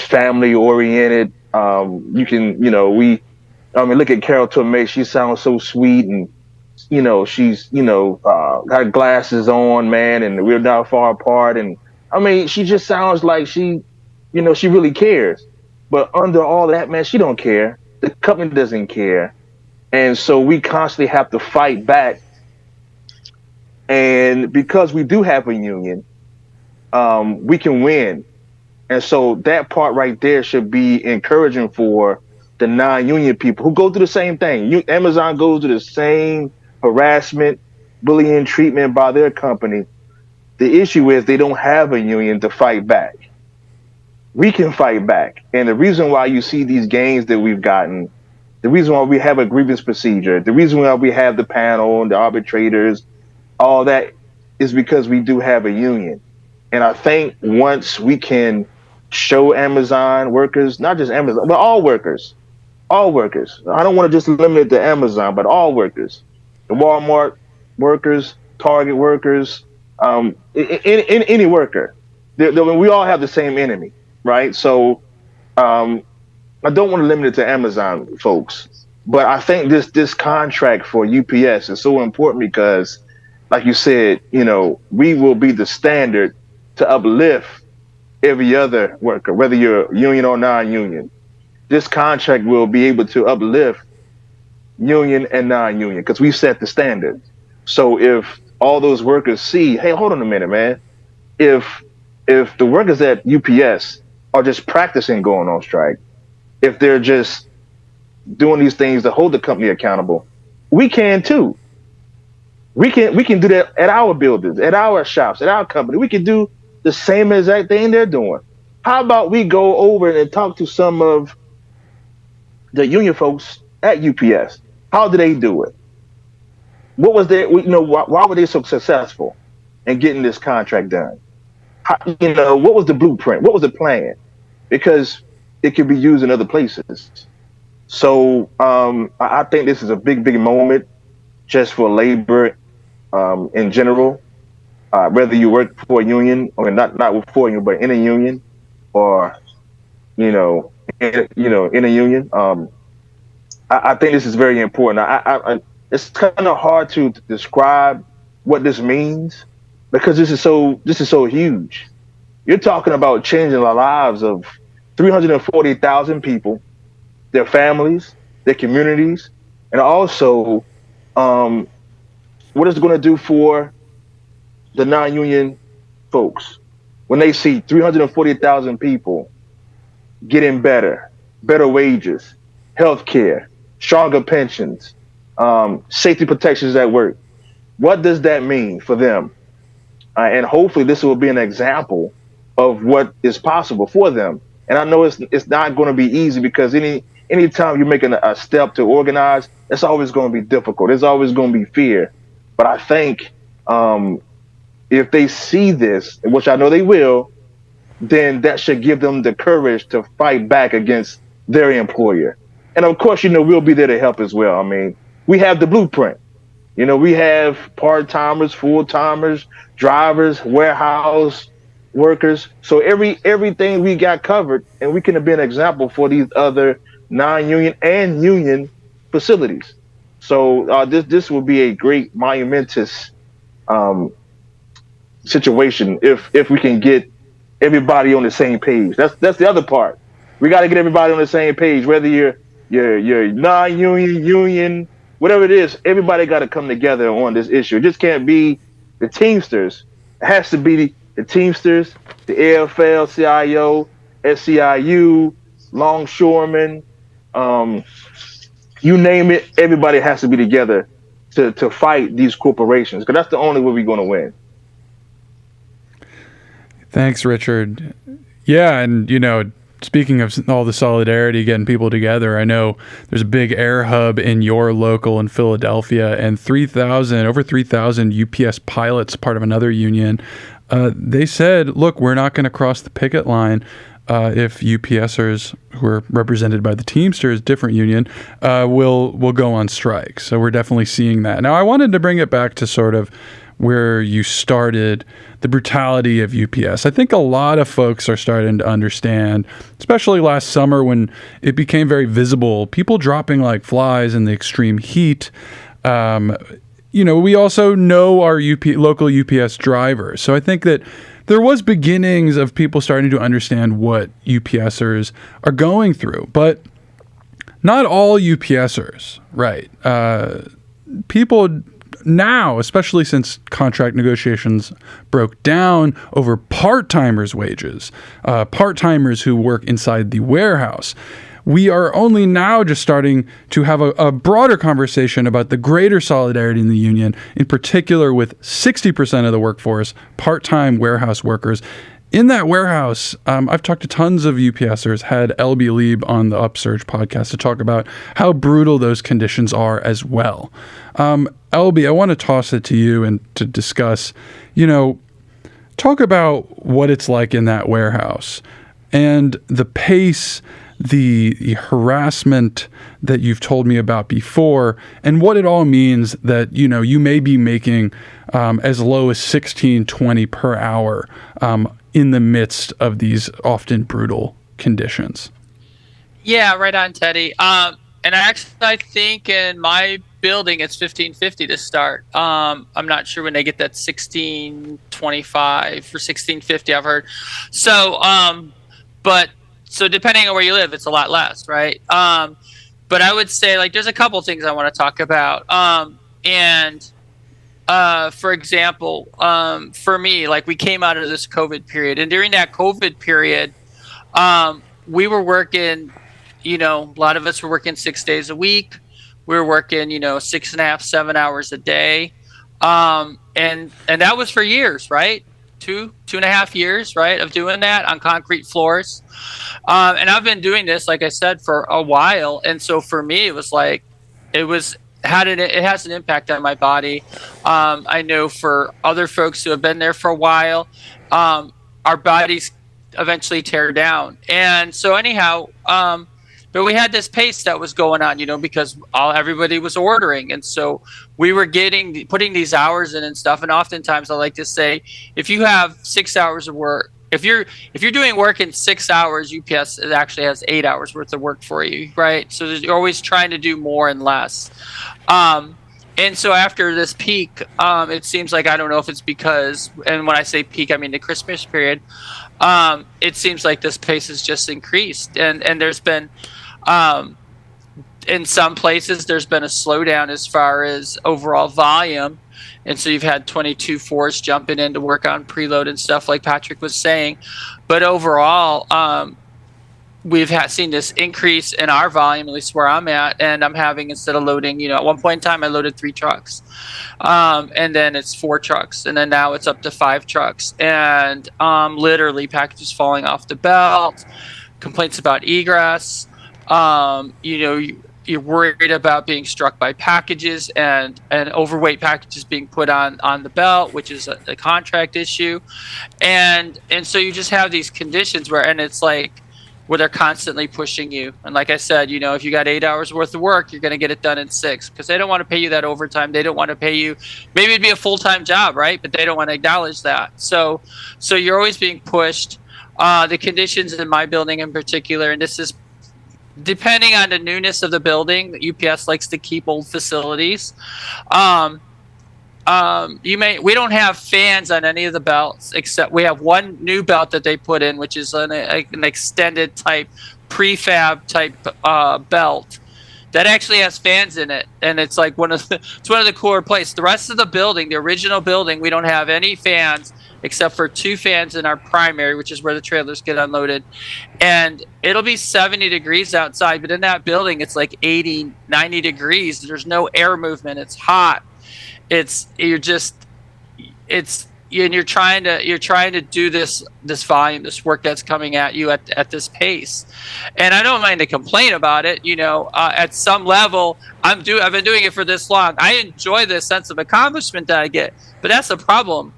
family oriented. Look at Carol Tomei. She sounds so sweet, and she's got glasses on, man, and we're not far apart, and I mean, she just sounds like she really cares. But under all that, man, she don't care. The company doesn't care. And so we constantly have to fight back. And because we do have a union, we can win. And so that part right there should be encouraging for the non-union people who go through the same thing. Amazon goes through the same harassment, bullying treatment by their company. The issue is they don't have a union to fight back. We can fight back. And the reason why you see these gains that we've gotten, the reason why we have a grievance procedure, the reason why we have the panel and the arbitrators, all that is because we do have a union. And I think once we can show Amazon workers, not just Amazon, but all workers. I don't want to just limit it to Amazon, but all workers, the Walmart workers, Target workers, any worker. We all have the same enemy, right? So I don't want to limit it to Amazon folks, but I think this contract for UPS is so important because, like you said, we will be the standard to uplift every other worker, whether you're union or non-union. This contract will be able to uplift union and non-union because we set the standard. So if all those workers see, hey, hold on a minute, man. If the workers at UPS are just practicing going on strike, if they're just doing these things to hold the company accountable, we can too. We can do that at our buildings, at our shops, at our company. We can do the same exact thing they're doing. How about we go over and talk to some of the union folks at UPS? How do they do it? What was their, why were they so successful in getting this contract done? What was the blueprint? What was the plan? Because it could be used in other places. So I think this is a big, big moment just for labor in general. Whether you work for a union or not for a union, but in a union, or in a union. I think this is very important. It's kind of hard to describe what this means because this is so huge. You're talking about changing the lives of 340,000 people, their families, their communities, and also what it's going to do for the non-union folks when they see 340,000 people getting better wages, health care, stronger pensions, safety protections at work. What does that mean for them? And hopefully this will be an example of what is possible for them. And I know it's not going to be easy because anytime you're making a step to organize, it's always going to be difficult. There's always going to be fear. But I think if they see this, which I know they will, then that should give them the courage to fight back against their employer. And of course, we'll be there to help as well. I mean, we have the blueprint. We have part-timers, full-timers, drivers, warehouse workers. So everything we got covered, and we can be an example for these other non-union and union facilities. So this will be a great monumentous situation if we can get everybody on the same page. That's the other part. We got to get everybody on the same page, whether you're non-union, union, whatever it is. Everybody got to come together on this issue. It just can't be the Teamsters. It has to be the Teamsters, the AFL, CIO, SCIU, longshoremen, you name it. Everybody has to be together to fight these corporations, because that's the only way we're going to win. Thanks, Richard. Yeah, and speaking of all the solidarity, getting people together, I know there's a big air hub in your local in Philadelphia, and over 3,000 UPS pilots, part of another union. They said, look, we're not going to cross the picket line if UPSers, who are represented by the Teamsters, different union, will go on strike. So we're definitely seeing that. Now, I wanted to bring it back to sort of where you started, the brutality of UPS. I think a lot of folks are starting to understand, especially last summer when it became very visible, people dropping like flies in the extreme heat. We also know our local UPS drivers. So I think that there was beginnings of people starting to understand what UPSers are going through, but not all UPSers, right? People now, especially since contract negotiations broke down over part-timers' wages, part-timers who work inside the warehouse, we are only now just starting to have a broader conversation about the greater solidarity in the union, in particular with 60% of the workforce, part-time warehouse workers. In that warehouse, I've talked to tons of UPSers, had Alby Lieb on the Upsurge podcast to talk about how brutal those conditions are as well. Alby, I want to toss it to you and to discuss, talk about what it's like in that warehouse and the pace, the harassment that you've told me about before, and what it all means that, you may be making as low as $16.20 per hour in the midst of these often brutal conditions. Yeah, right on, Teddy. And I think in my building it's $15.50 to start. I'm not sure when they get that $16.25 or $16.50. I've heard. So depending on where you live, it's a lot less, right? But I would say there's a couple things I want to talk about. For example, for me, we came out of this COVID period, and during that COVID period, we were working, a lot of us were working 6 days a week. We were working, 6.5, 7 hours a day. And that was for years, right? 2.5 years, right, of doing that on concrete floors. And I've been doing this, like I said, for a while. And so for me, it was it has an impact on my body. I know for other folks who have been there for a while, our bodies eventually tear down. And so anyhow, but we had this pace that was going on, because everybody was ordering. And so we were putting these hours in and stuff. And oftentimes I like to say, if you have 6 hours of work, if you're doing work in 6 hours, UPS actually has 8 hours worth of work for you, right? So you're always trying to do more and less. And so after this peak, it seems like, I don't know if it's because, and when I say peak, I mean the Christmas period, it seems like this pace has just increased. And there's been, in some places, there's been a slowdown as far as overall volume. And so you've had 22-4s jumping in to work on preload and stuff like Patrick was saying. But overall, we've seen this increase in our volume, at least where I'm at. And I'm having, instead of loading, at one point in time, I loaded 3 trucks. And then it's 4 trucks. And then now it's up to 5 trucks. And literally packages falling off the belt, complaints about egress. you're worried about being struck by packages and overweight packages being put on the belt, which is a contract issue. And so you just have these conditions where they're constantly pushing you. And like I said, if you got 8 hours worth of work, you're going to get it done in 6, because they don't want to pay you that overtime. They don't want to pay you. Maybe it'd be a full-time job, right? But they don't want to acknowledge that. So you're always being pushed. The conditions in my building in particular, and this is depending on the newness of the building, UPS likes to keep old facilities. We don't have fans on any of the belts, except we have one new belt that they put in, which is an extended type prefab type belt that actually has fans in it, and it's like one of the cooler places. The rest of the building, the original building, we don't have any fans except for 2 fans in our primary, which is where the trailers get unloaded. And it'll be 70 degrees outside, but in that building, it's like 80, 90 degrees. There's no air movement. It's hot. You're trying to do this volume, this work that's coming at you at this pace. And I don't mind to complain about it. At some level, I've been doing it for this long. I enjoy this sense of accomplishment that I get, but that's the problem.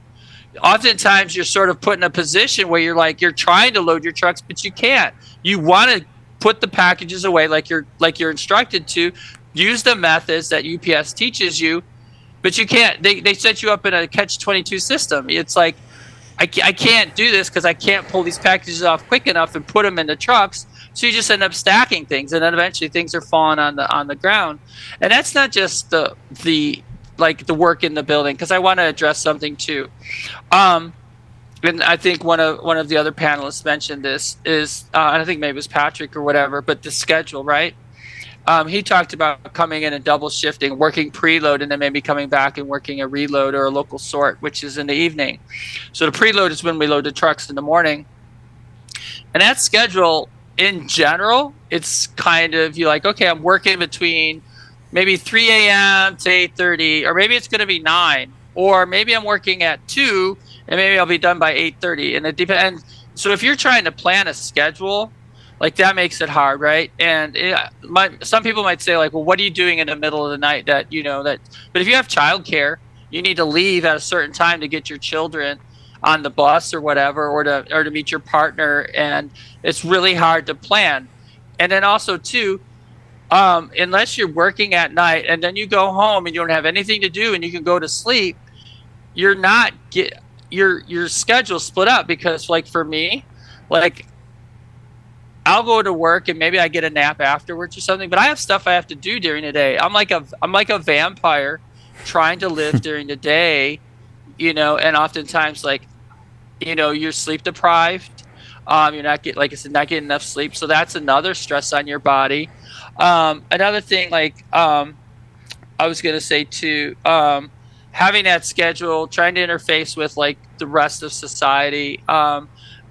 Oftentimes you're sort of put in a position where you're trying to load your trucks, but you can't. You want to put the packages away like you're instructed to, use the methods that UPS teaches you, but you can't. They set you up in a catch-22 system. It's like, I can't do this because I can't pull these packages off quick enough and put them in the trucks. So you just end up stacking things, and then eventually things are falling on the ground. And that's not just the work in the building, because I want to address something too. And I think one of the other panelists mentioned this is, and I think maybe it was Patrick or whatever, but the schedule, right? He talked about coming in and double shifting, working preload, and then maybe coming back and working a reload or a local sort, which is in the evening. So the preload is when we load the trucks in the morning. And that schedule, in general, it's kind of, you're like, okay, I'm working between maybe 3 a.m. to 8:30, or maybe it's going to be 9, or maybe I'm working at 2, and maybe I'll be done by 8:30. And it depends. So if you're trying to plan a schedule, like, that makes it hard, right? And some people might say, like, well, what are you doing in the middle of the night but if you have childcare, you need to leave at a certain time to get your children on the bus or whatever, or to meet your partner, and it's really hard to plan. And then also too, unless you're working at night and then you go home and you don't have anything to do and you can go to sleep, you're not your schedule split up, because like for me, like, I'll go to work and maybe I get a nap afterwards or something, but I have stuff I have to do during the day. I'm like a vampire trying to live during the day, and oftentimes, like, you're sleep deprived. You're not getting enough sleep. So that's another stress on your body. Another thing, like, I was going to say too, having that schedule, trying to interface with like the rest of society,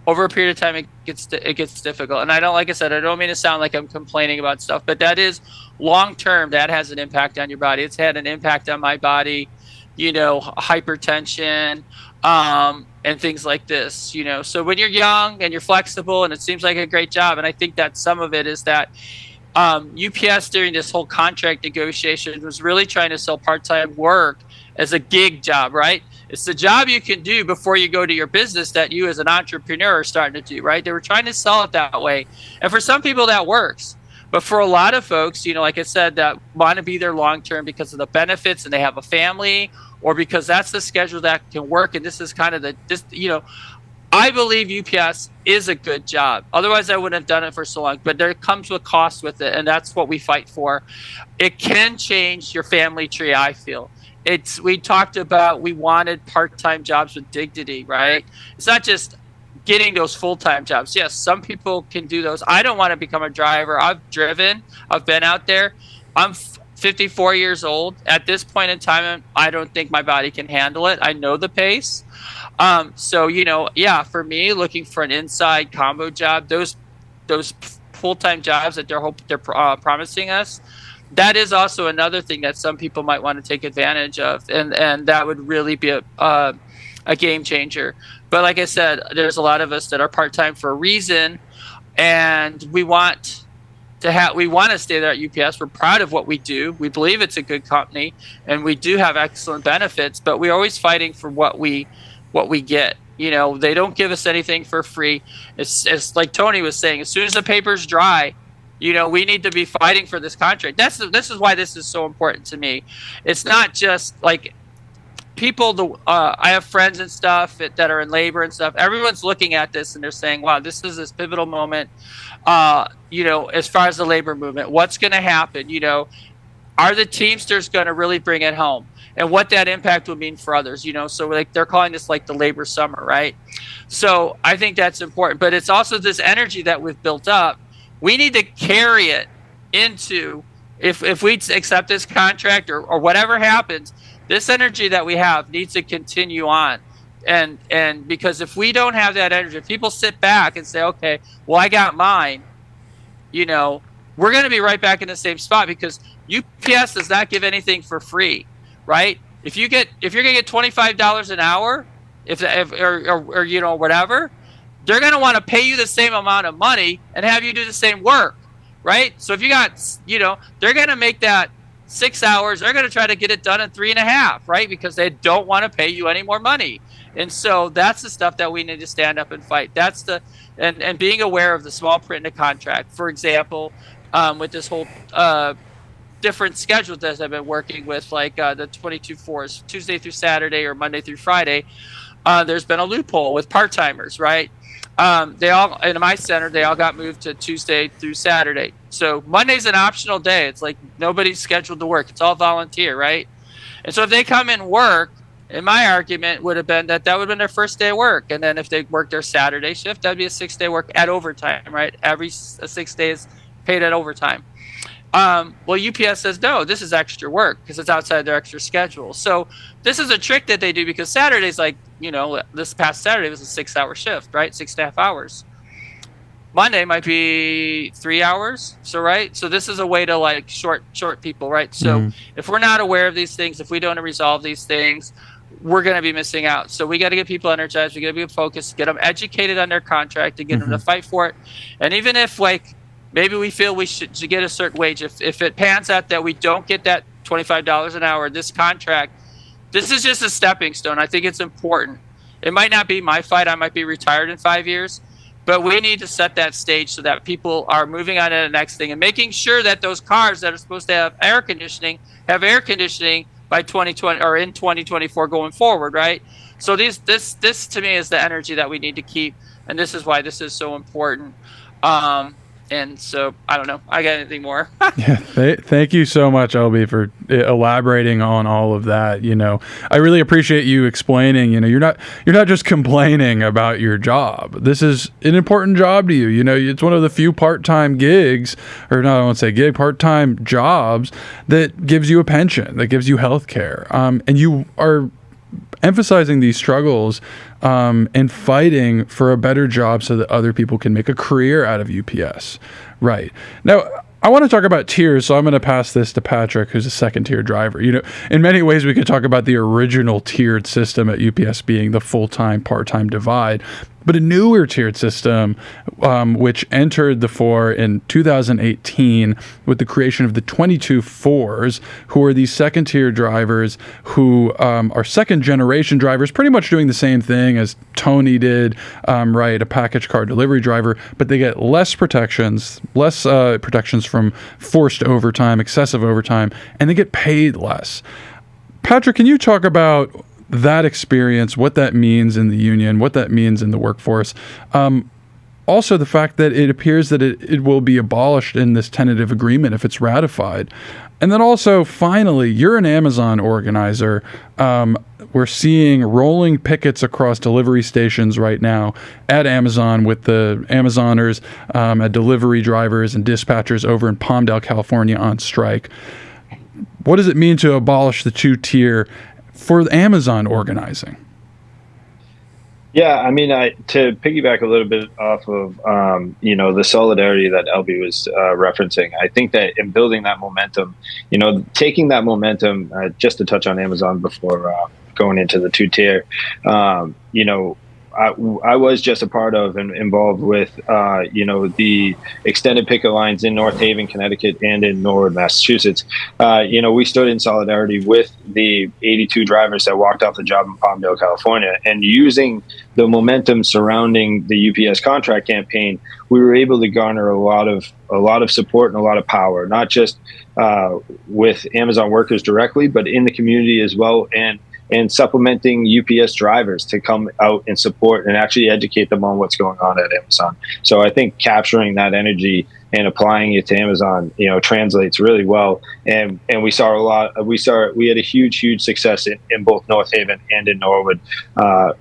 over a period of time, it gets difficult. And I don't mean to sound like I'm complaining about stuff, but that is long term. That has an impact on your body. It's had an impact on my body, hypertension, and things like this. So when you're young and you're flexible, and it seems like a great job, and I think that some of it is that UPS during this whole contract negotiation was really trying to sell part-time work as a gig job, right? It's the job you can do before you go to your business that you as an entrepreneur are starting to do, right? They were trying to sell it that way. And for some people that works. But for a lot of folks, like I said, that want to be there long-term because of the benefits and they have a family, or because that's the schedule that can work. And this is kind of I believe UPS is a good job. Otherwise, I wouldn't have done it for so long. But there comes a cost with it, and that's what we fight for. It can change your family tree, I feel. We talked about, we wanted part-time jobs with dignity, right? It's not just getting those full-time jobs. Yes, some people can do those. I don't want to become a driver. I've driven. I've been out there. I'm 54 years old. At this point in time, I don't think my body can handle it. I know the pace. So, for me, looking for an inside combo job, those full-time jobs that they're promising us, that is also another thing that some people might want to take advantage of, and that would really be a game changer. But like I said, there's a lot of us that are part-time for a reason, and we want we want to stay there at UPS. We're proud of what we do. We believe it's a good company, and we do have excellent benefits, but we're always fighting for what we get. You know, they don't give us anything for free. It's like Tony was saying, as soon as the paper's dry, you know, we need to be fighting for this contract. This is why this is so important to me. It's not just like people, I have friends and stuff that are in labor and stuff. Everyone's looking at this and they're saying, wow, this is this pivotal moment, you know, as far as the labor movement. What's going to happen? You know, are the Teamsters going to really bring it home? And what that impact would mean for others, you know? So like they're calling this like the labor summer, right? So I think that's important. But it's also this energy that we've built up. We need to carry it into, if we accept this contract or whatever happens, this energy that we have needs to continue on. And because if we don't have that energy, if people sit back and say, okay, well, I got mine, you know, we're going to be right back in the same spot, because UPS does not give anything for free, right? If you're going to get $25 an hour, or you know, whatever, they're going to want to pay you the same amount of money and have you do the same work, right? So if you got, you know, they're going to make that 6 hours. They're going to try to get it done in 3.5, right? Because they don't want to pay you any more money. And so that's the stuff that we need to stand up and fight. That's and being aware of the small print in the contract. For example, with this whole different schedules that I've been working with, like the 22/4s, Tuesday through Saturday or Monday through Friday, there's been a loophole with part-timers, right? They all, in my center, they all got moved to Tuesday through Saturday. So Monday's an optional day. It's like nobody's scheduled to work. It's all volunteer, right? And so if they come and work, and my argument would have been that would have been their first day of work. And then if they worked their Saturday shift, that'd be a 6-day work at overtime, right? Every 6 days paid at overtime. Well, UPS says, no, this is extra work because it's outside their extra schedule. So this is a trick that they do, because Saturday's like, you know, this past Saturday was a 6-hour shift, right? 6.5 hours. Monday might be 3 hours. So, right. So this is a way to like short people, right? So if we're not aware of these things, if we don't resolve these things, we're going to be missing out. So we got to get people energized. We got to be focused, get them educated on their contract, and get them to fight for it. And even if like, maybe we feel we should get a certain wage. If it pans out that we don't get that $25 an hour, this contract, this is just a stepping stone. I think it's important. It might not be my fight. I might be retired in 5 years, but we need to set that stage so that people are moving on to the next thing and making sure that those cars that are supposed to have air conditioning have air conditioning by 2020 or in 2024 going forward, right? So this to me is the energy that we need to keep, and this is why this is so important. And so, I don't know. I got anything more? Yeah, thank you so much, Alby, for elaborating on all of that. You know, I really appreciate you explaining. You know, you're not just complaining about your job. This is an important job to you. You know, it's one of the few part-time gigs, or not, I won't say gig, part-time jobs that gives you a pension, that gives you health care. And you are emphasizing these struggles and fighting for a better job so that other people can make a career out of UPS. Right. Now, I want to talk about tiers, so I'm going to pass this to Patrick, who's a second-tier driver. You know, in many ways, we could talk about the original tiered system at UPS being the full-time, part-time divide, but a newer tiered system, which entered the fore in 2018 with the creation of the 22/4s, who are these second-tier drivers who are second-generation drivers, pretty much doing the same thing as Tony did, right, a package car delivery driver, but they get less protections from forced overtime, excessive overtime, and they get paid less. Patrick, can you talk about that experience, what that means in the union, what that means in the workforce? Also, the fact that it appears that it will be abolished in this tentative agreement if it's ratified. And then also, finally, you're an Amazon organizer. We're seeing rolling pickets across delivery stations right now at Amazon with the Amazoners, delivery drivers and dispatchers over in Palmdale, California on strike. What does it mean to abolish the two-tier for Amazon organizing? Yeah, I mean, to piggyback a little bit off of, the solidarity that Alby was referencing, I think that in building that momentum, taking that momentum, just to touch on Amazon before going into the two-tier, I was just a part of and involved with, the extended picket lines in North Haven, Connecticut, and in Norwood, Massachusetts. We stood in solidarity with the 82 drivers that walked off the job in Palmdale, California, and using the momentum surrounding the UPS contract campaign, we were able to garner a lot of support and a lot of power, not just with Amazon workers directly, but in the community as well, and supplementing UPS drivers to come out and support and actually educate them on what's going on at Amazon. So I think capturing that energy and applying it to Amazon, translates really well. And we saw we had a huge success in both North Haven and in Norwood,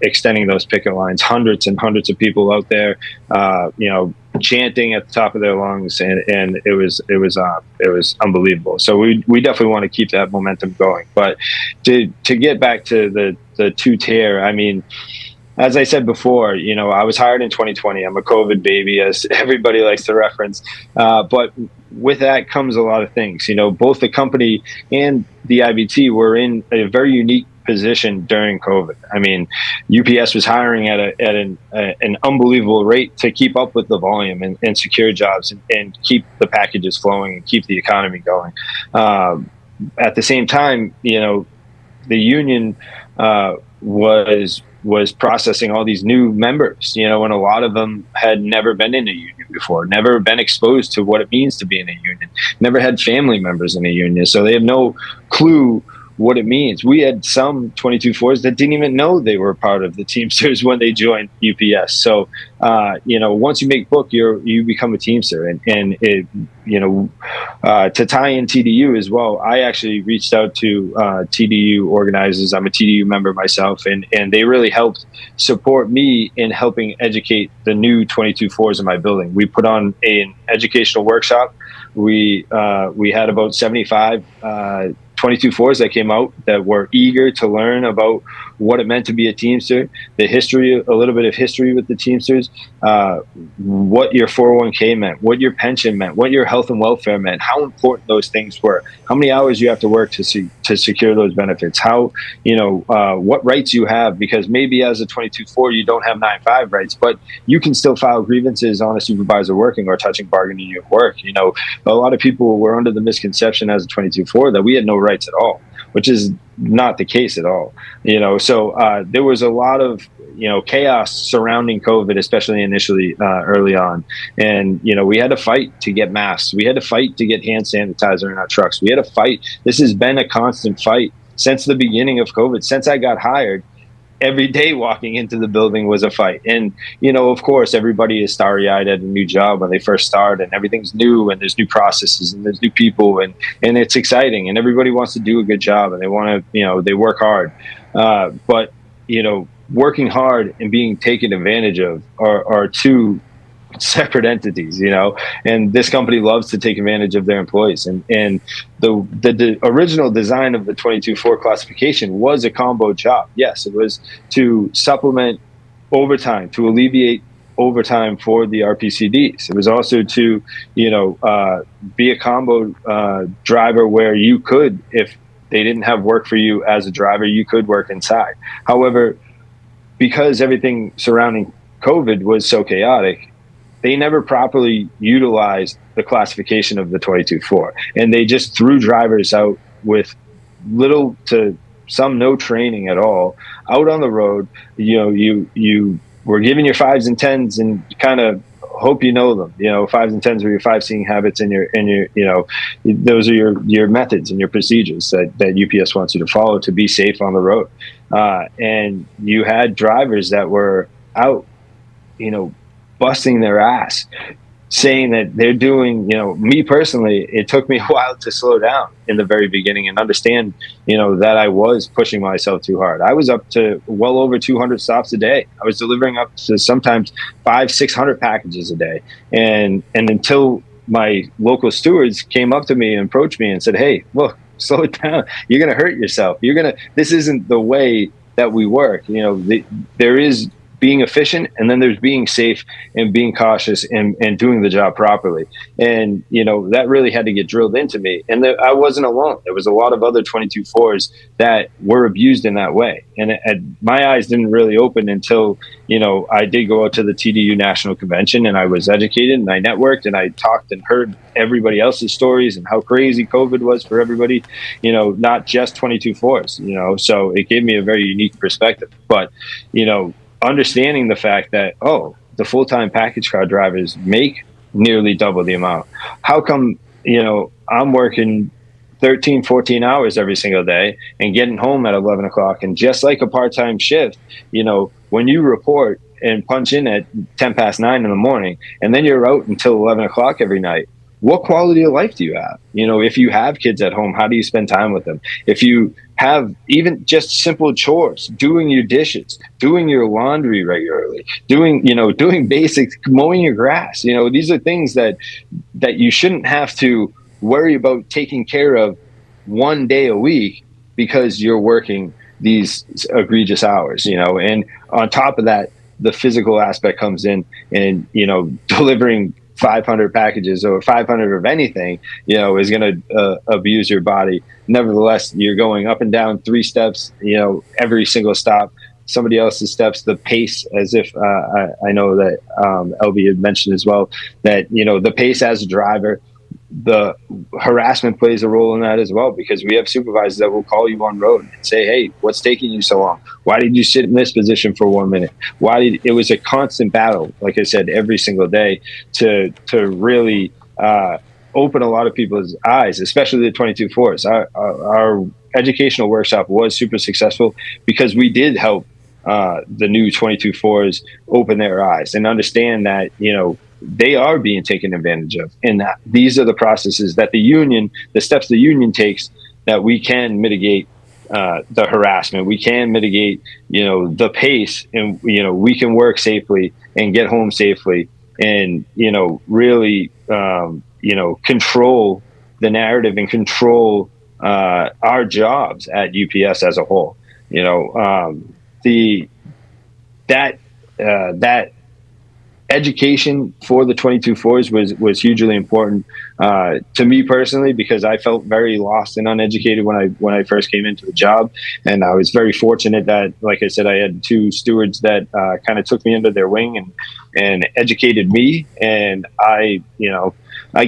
extending those picket lines, hundreds and hundreds of people out there, chanting at the top of their lungs, and it was unbelievable. So we definitely want to keep that momentum going. But to get back to the two-tier, I mean, as I said before, I was hired in 2020. I'm a COVID baby, as everybody likes to reference. But with that comes a lot of things. Both the company and the IBT were in a very unique position during COVID. I mean, UPS was hiring at an unbelievable rate to keep up with the volume and secure jobs and keep the packages flowing and keep the economy going. At the same time, the union was processing all these new members, and a lot of them had never been in a union before, never been exposed to what it means to be in a union, never had family members in a union, so they have no clue what it means. We had some 22-4s that didn't even know they were part of the Teamsters when they joined UPS. So, once you make book, you become a Teamster, and it, to tie in TDU as well, I actually reached out to TDU organizers. I'm a TDU member myself, and they really helped support me in helping educate the new 22-4s in my building. We put on an educational workshop. We had about 75 22-4s that came out that were eager to learn about what it meant to be a Teamster, the history, a little bit of history with the Teamsters, what your 401k meant, what your pension meant, what your health and welfare meant, how important those things were, how many hours you have to work to secure those benefits, how, what rights you have, because maybe as a 22-4 you don't have 9-5 rights, but you can still file grievances on a supervisor working or touching bargaining at work. A lot of people were under the misconception as a 22-4 that we had no rights at all, which is not the case at all. So there was a lot of chaos surrounding COVID, especially initially early on, and we had to fight to get masks, we had to fight to get hand sanitizer in our trucks, we had to fight. This has been a constant fight since the beginning of COVID. Since I got hired, every day walking into the building was a fight. And, of course, everybody is starry-eyed at a new job when they first start, and everything's new, and there's new processes, and there's new people, and it's exciting, and everybody wants to do a good job, and they want to, they work hard. But, working hard and being taken advantage of are two separate entities, and this company loves to take advantage of their employees. And the original design of the 22-4 classification was a combo job. Yes, it was to supplement overtime, to alleviate overtime for the RPCDs. It was also to, be a combo driver where you could, if they didn't have work for you as a driver, you could work inside. However, because everything surrounding COVID was so chaotic, they never properly utilized the classification of the 22-4, and they just threw drivers out with little to some no training at all out on the road. You were given your 5s and 10s and kind of hope you know them. 5s and 10s are your 5 seeing habits, and your those are your methods and your procedures that UPS wants you to follow to be safe on the road. And you had drivers that were out, busting their ass, saying that they're doing, me personally, it took me a while to slow down in the very beginning and understand, that I was pushing myself too hard. I was up to well over 200 stops a day. I was delivering up to sometimes 500-600 packages a day. And until my local stewards came up to me and approached me and said, "Hey, look, slow it down. You're going to hurt yourself. This isn't the way that we work." There is being efficient, and then there's being safe and being cautious and doing the job properly. And, that really had to get drilled into me. And I wasn't alone. There was a lot of other 22-4s that were abused in that way. And my eyes didn't really open until, I did go out to the TDU National Convention, and I was educated, and I networked, and I talked and heard everybody else's stories and how crazy COVID was for everybody, not just 22-4s, so it gave me a very unique perspective. But, understanding the fact that, the full-time package car drivers make nearly double the amount. How come, I'm working 13, 14 hours every single day and getting home at 11 o'clock? And just like a part-time shift, when you report and punch in at 10 past 9 in the morning, and then you're out until 11 o'clock every night, what quality of life do you have? If you have kids at home, how do you spend time with them? If you have even just simple chores, doing your dishes, doing your laundry regularly, doing basics, mowing your grass, these are things that you shouldn't have to worry about taking care of one day a week because you're working these egregious hours, and on top of that, the physical aspect comes in, and, delivering 500 packages or 500 of anything, is going to abuse your body. Nevertheless, you're going up and down 3 steps, every single stop, somebody else's steps, the pace, as if I know that Alby had mentioned as well, that, the pace as a driver, the harassment plays a role in that as well, because we have supervisors that will call you on road and say, hey, what's taking you so long? Why did you sit in this position for 1 minute? It was a constant battle, like I said, every single day to really open a lot of people's eyes, especially the 22-4s. Our educational workshop was super successful because we did help the new 22-4s open their eyes and understand that, they are being taken advantage of. And that these are the processes that the steps the union takes, that we can mitigate the harassment. We can mitigate, the pace, and, we can work safely and get home safely, and, really, control the narrative and control our jobs at UPS as a whole. That education for the 22-4s was hugely important to me personally, because I felt very lost and uneducated when I first came into the job. And I was very fortunate that, like I said, I had 2 stewards that kind of took me under their wing and educated me. And I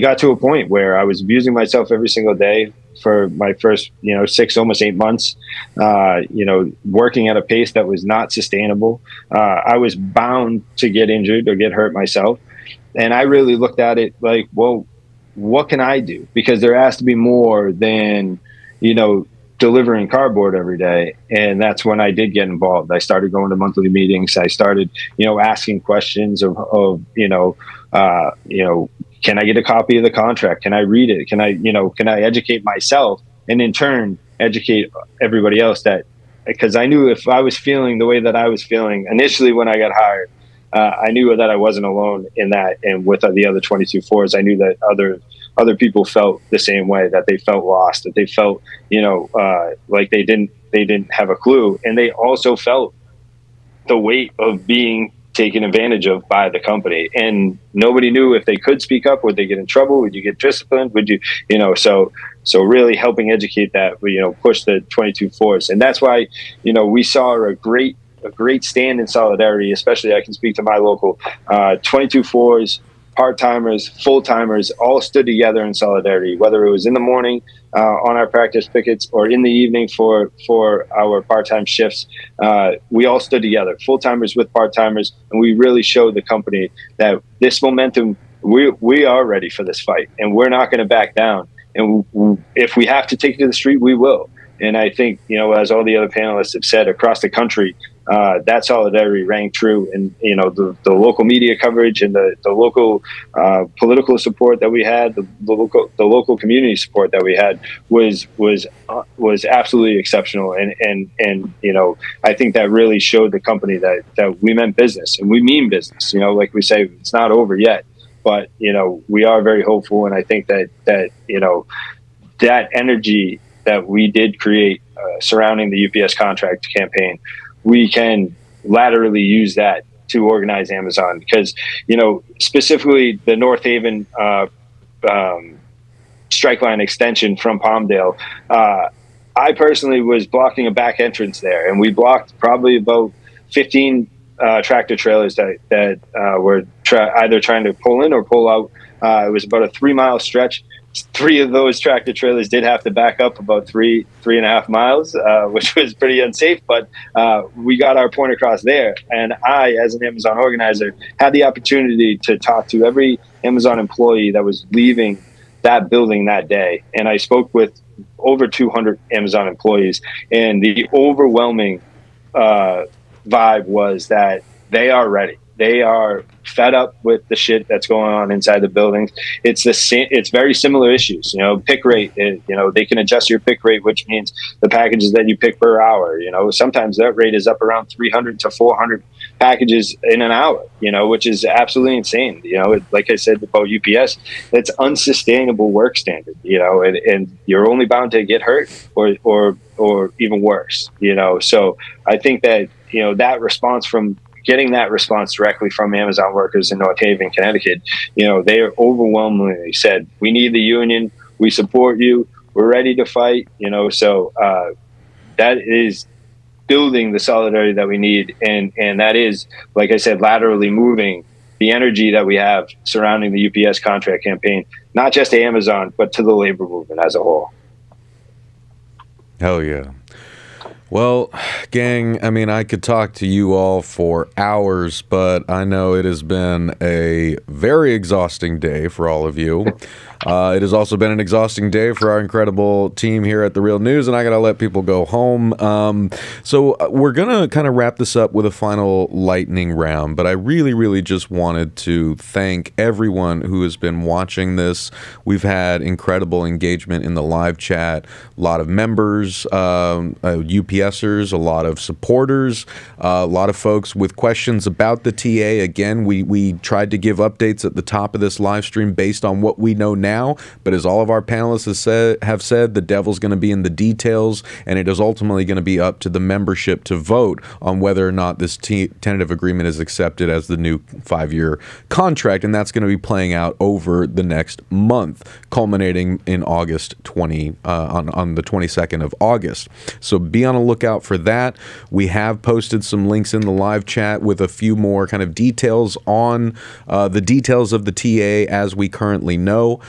got to a point where I was abusing myself every single day for my first, 6, almost 8 months, working at a pace that was not sustainable. I was bound to get injured or get hurt myself. And I really looked at it like, well, what can I do? Because there has to be more than, delivering cardboard every day. And that's when I did get involved. I started going to monthly meetings. I started, asking questions of can I get a copy of the contract? Can I read it? Can I educate myself, and in turn educate everybody else? Because I knew if I was feeling the way that I was feeling initially when I got hired, I knew that I wasn't alone in that. And with the other 22-4s, I knew that other people felt the same way, that they felt lost, that they felt, like they didn't have a clue. And they also felt the weight of being taken advantage of by the company, and nobody knew if they could speak up. Would they get in trouble? Would you get disciplined? Would you, so really helping educate that, push the 22-4s. And that's why, we saw a great stand in solidarity, especially I can speak to my local 22-4s, part-timers, full-timers, all stood together in solidarity, whether it was in the morning on our practice pickets or in the evening for our part-time shifts. We all stood together, full-timers with part-timers, and we really showed the company that this momentum, we are ready for this fight, and we're not going to back down. And if we have to take it to the street, we will. And I think, as all the other panelists have said, across the country, that solidarity rang true. And, the local media coverage and the local political support that we had, the local community support that we had was absolutely exceptional. And I think that really showed the company that we meant business, and we mean business. Like we say, it's not over yet, but, we are very hopeful. And I think that energy that we did create surrounding the UPS contract campaign, we can laterally use that to organize Amazon, because, you know, specifically the North Haven strike line extension from Palmdale, I personally was blocking a back entrance there, and we blocked probably about 15 tractor trailers that were either trying to pull in or pull out. It was about a 3-mile stretch. 3 of those tractor trailers did have to back up about 3.5 miles, which was pretty unsafe, but we got our point across there. And I, as an Amazon organizer, had the opportunity to talk to every Amazon employee that was leaving that building that day. And I spoke with over 200 Amazon employees, and the overwhelming vibe was that they are ready. They are fed up with the shit that's going on inside the buildings. It's very similar issues. You know, pick rate, you know, they can adjust your pick rate, which means the packages that you pick per hour. You know, sometimes that rate is up around 300 to 400 packages in an hour, you know, which is absolutely insane. You know, like I said about UPS, it's unsustainable work standard, you know, and you're only bound to get hurt or even worse, you know. So I think that, you know, that response from getting that response directly from Amazon workers in North Haven, Connecticut, you know, they overwhelmingly said, we need the union, we support you, we're ready to fight, you know. So that is building the solidarity that we need, and that is, like I said, laterally moving the energy that we have surrounding the UPS contract campaign, not just to Amazon, but to the labor movement as a whole. Hell yeah. Well, gang, I mean, I could talk to you all for hours, but I know it has been a very exhausting day for all of you. It has also been an exhausting day for our incredible team here at The Real News, and I got to let people go home. So we're going to kind of wrap this up with a final lightning round, but I really, really just wanted to thank everyone who has been watching this. We've had incredible engagement in the live chat, a lot of members, UPSers, a lot of supporters, a lot of folks with questions about the TA. Again, we tried to give updates at the top of this live stream based on what we know now, but as all of our panelists have said, the devil's going to be in the details, and it is ultimately going to be up to the membership to vote on whether or not this tentative agreement is accepted as the new 5-year contract, and that's going to be playing out over the next month, culminating in August on the 22nd of August. So be on a lookout for that. We have posted some links in the live chat with a few more kind of details on the details of the TA as we currently know.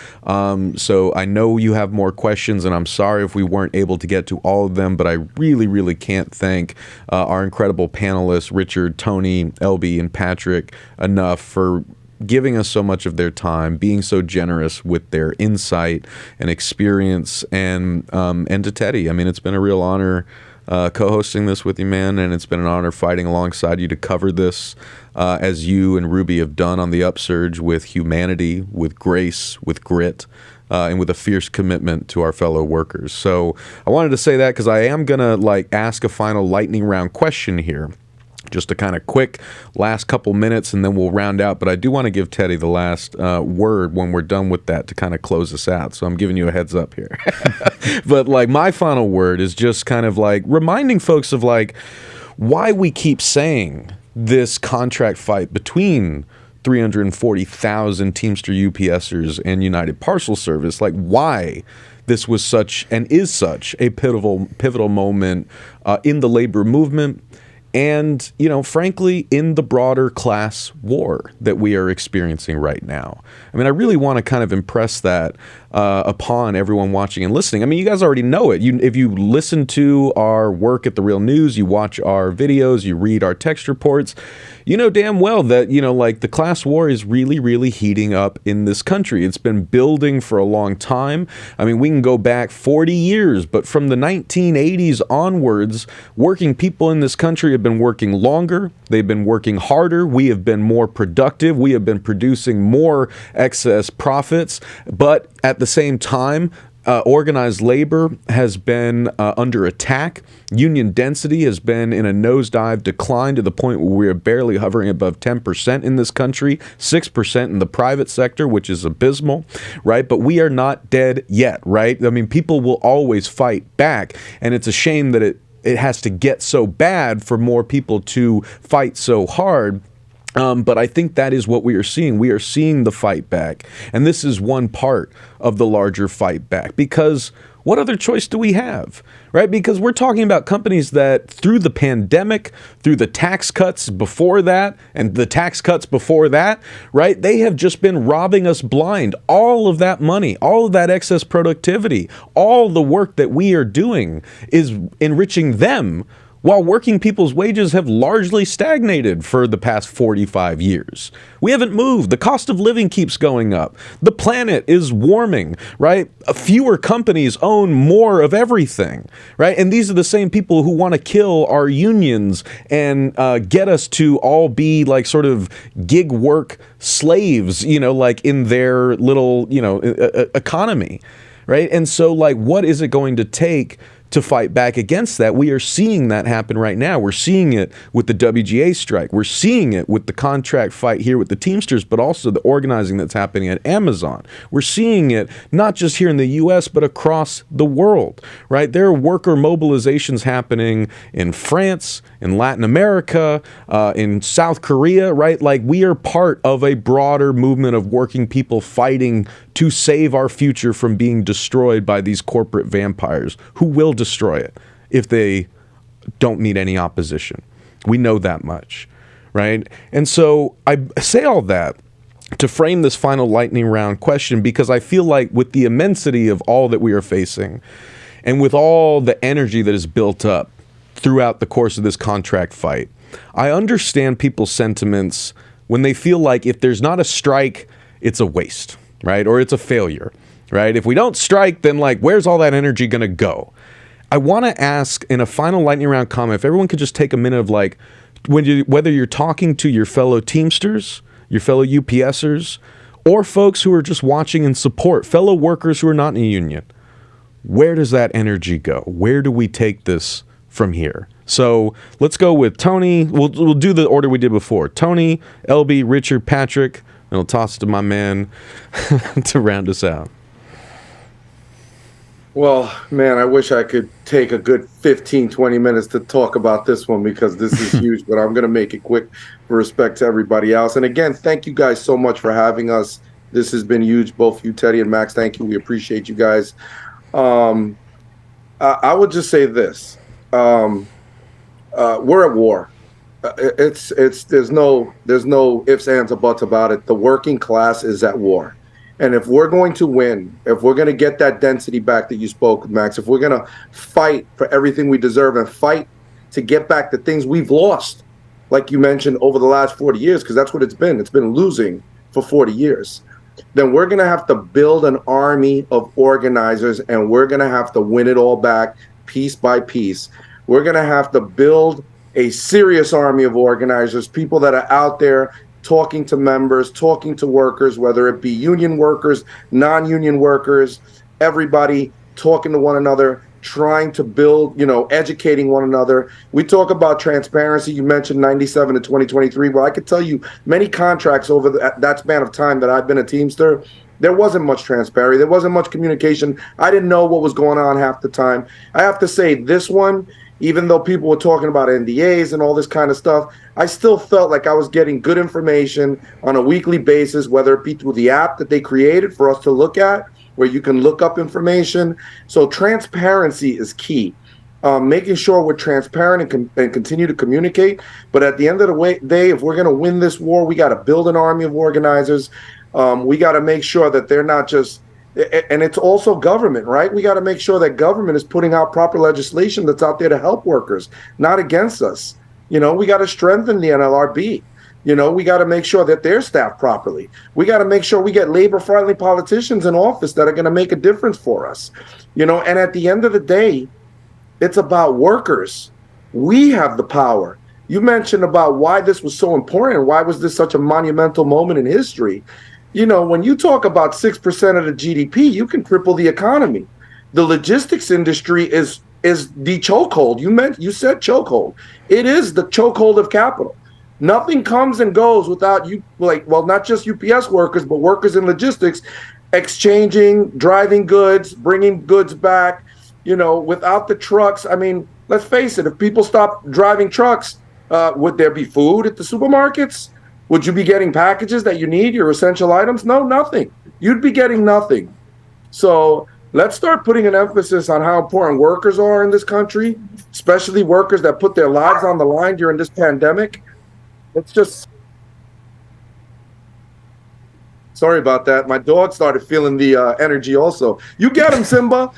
So I know you have more questions, and I'm sorry if we weren't able to get to all of them, but I really, really can't thank our incredible panelists, Richard, Tony, Alby, and Patrick, enough for giving us so much of their time, being so generous with their insight and experience, and to Teddy. I mean, it's been a real honor co-hosting this with you, man, and it's been an honor fighting alongside you to cover this as you and Ruby have done on the Upsurge, with humanity, with grace, with grit, and with a fierce commitment to our fellow workers. So I wanted to say that because I am going to ask a final lightning round question here. Just a kind of quick last couple minutes, and then we'll round out. But I do want to give Teddy the last word when we're done with that to kind of close us out. So I'm giving you a heads up here. But my final word is just kind of reminding folks of why we keep saying this contract fight between 340,000 Teamster UPSers and United Parcel Service, why this was such and is such a pivotal moment in the labor movement, and, frankly, in the broader class war that we are experiencing right now. I mean, I really want to kind of impress that upon everyone watching and listening. I mean, you guys already know it. If you listen to our work at The Real News, you watch our videos, you read our text reports, you know damn well that, the class war is really, really heating up in this country. It's been building for a long time. I mean, we can go back 40 years, but from the 1980s onwards, working people in this country have been working longer. They've been working harder. We have been more productive. We have been producing more excess profits. But at the same time, organized labor has been under attack. Union density has been in a nosedive decline to the point where we are barely hovering above 10% in this country, 6% in the private sector, which is abysmal, right? But we are not dead yet, right? I mean, people will always fight back, and it's a shame that it has to get so bad for more people to fight so hard. But I think that is what we are seeing. We are seeing the fight back. And this is one part of the larger fight back. Because what other choice do we have? Right? Because we're talking about companies that through the pandemic, through the tax cuts before that, and the tax cuts before that, right? They have just been robbing us blind. All of that money, all of that excess productivity, all the work that we are doing is enriching them, while working people's wages have largely stagnated for the past 45 years. We haven't moved. The cost of living keeps going up. The planet is warming, right? Fewer companies own more of everything, right? And these are the same people who want to kill our unions and get us to all be like sort of gig work slaves, like in their little, economy, right? And so like, what is it going to take to fight back against that? We are seeing that happen right now. We're seeing it with the WGA strike. We're seeing it with the contract fight here with the Teamsters, but also the organizing that's happening at Amazon. We're seeing it not just here in the U.S., but across the world, right? There are worker mobilizations happening in France, in Latin America, in South Korea, right? Like we are part of a broader movement of working people fighting to save our future from being destroyed by these corporate vampires who will destroy it if they don't meet any opposition. We know that much, right? And so I say all that to frame this final lightning round question, because I feel like with the immensity of all that we are facing and with all the energy that is built up throughout the course of this contract fight, I understand people's sentiments when they feel like if there's not a strike, it's a waste, right? Or it's a failure, right? If we don't strike, then like, where's all that energy going to go? I want to ask in a final lightning round comment, if everyone could just take a minute of like, whether you're talking to your fellow Teamsters, your fellow UPSers, or folks who are just watching and support, fellow workers who are not in a union, where does that energy go? Where do we take this from here? So let's go with Tony. We'll do the order we did before. Tony, Alby, Richard, Patrick, and I'll toss it to my man to round us out. Well, man, I wish I could take a good 15, 20 minutes to talk about this one because this is huge, but I'm going to make it quick for respect to everybody else. And again, thank you guys so much for having us. This has been huge. Both you, Teddy, and Max, thank you. We appreciate you guys. I would just say this. We're at war. There's no ifs, ands, or buts about it. The working class is at war. And if we're going to win, if we're going to get that density back that you spoke, Max, if we're going to fight for everything we deserve and fight to get back the things we've lost, like you mentioned, over the last 40 years, because that's what it's been. It's been losing for 40 years. Then we're going to have to build an army of organizers, and we're going to have to win it all back piece by piece. We're going to have to build a serious army of organizers, people that are out there talking to members, talking to workers, whether it be union workers, non-union workers, everybody talking to one another, trying to build, educating one another. We talk about transparency. You mentioned 97 to 2023. Well, I could tell you many contracts over that span of time that I've been a Teamster, there wasn't much transparency. There wasn't much communication. I didn't know what was going on half the time. I have to say this one, even though people were talking about NDAs and all this kind of stuff, I still felt like I was getting good information on a weekly basis, whether it be through the app that they created for us to look at, where you can look up information. So transparency is key. Making sure we're transparent and continue to communicate. But at the end of the day, if we're going to win this war, we got to build an army of organizers. We got to make sure that they're not just, and it's also government, right? We got to make sure that government is putting out proper legislation that's out there to help workers, not against us. We got to strengthen the NLRB. We got to make sure that they're staffed properly. We got to make sure we get labor-friendly politicians in office that are going to make a difference for us. And at the end of the day, it's about workers. We have the power. You mentioned about why this was so important. Why was this such a monumental moment in history? When you talk about 6% of the GDP, you can cripple the economy. The logistics industry is the chokehold. You said chokehold. It is the chokehold of capital. Nothing comes and goes without not just UPS workers, but workers in logistics exchanging, driving goods, bringing goods back, without the trucks. I mean, let's face it, if people stop driving trucks, would there be food at the supermarkets? Would you be getting packages that you need, your essential items? No, nothing. You'd be getting nothing. So let's start putting an emphasis on how important workers are in this country, especially workers that put their lives on the line during this pandemic. It's just... Sorry about that. My dog started feeling the energy also. You get him, Simba.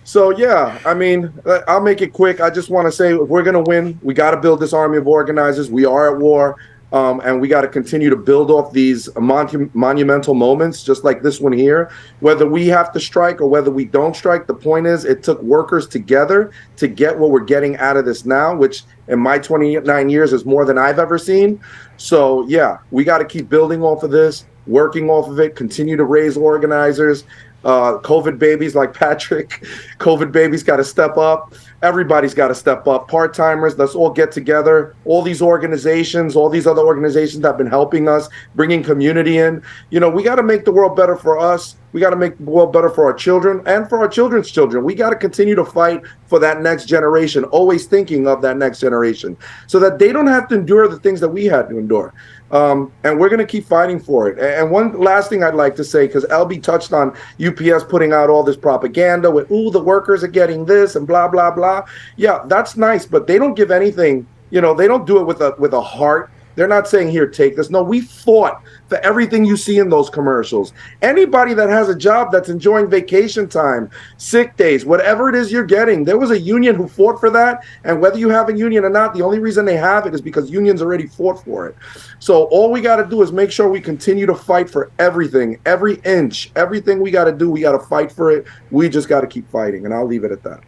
So yeah, I mean, I'll make it quick. I just want to say, if we're going to win, we got to build this army of organizers. We are at war, and we got to continue to build off these monumental moments, just like this one here. Whether we have to strike or whether we don't strike, the point is it took workers together to get what we're getting out of this now, which in my 29 years is more than I've ever seen. So yeah, we got to keep building off of this, working off of it, continue to raise organizers. COVID babies like Patrick, COVID babies got to step up. Everybody's got to step up. Part-timers, let's all get together. All these organizations, all these other organizations that have been helping us, bringing community in. You know, we got to make the world better for us. We got to make the world better for our children and for our children's children. We got to continue to fight for that next generation, always thinking of that next generation, so that they don't have to endure the things that we had to endure. And we're going to keep fighting for it. And one last thing I'd like to say, because Alby touched on UPS putting out all this propaganda with, ooh, the workers are getting this and blah, blah, blah. Yeah, that's nice, but they don't give anything, you know, they don't do it with a heart. They're not saying, here, take this. No, we fought for everything you see in those commercials. Anybody that has a job that's enjoying vacation time, sick days, whatever it is you're getting, there was a union who fought for that. And whether you have a union or not, the only reason they have it is because unions already fought for it. So all we got to do is make sure we continue to fight for everything, every inch, everything we got to do. We got to fight for it. We just got to keep fighting. And I'll leave it at that.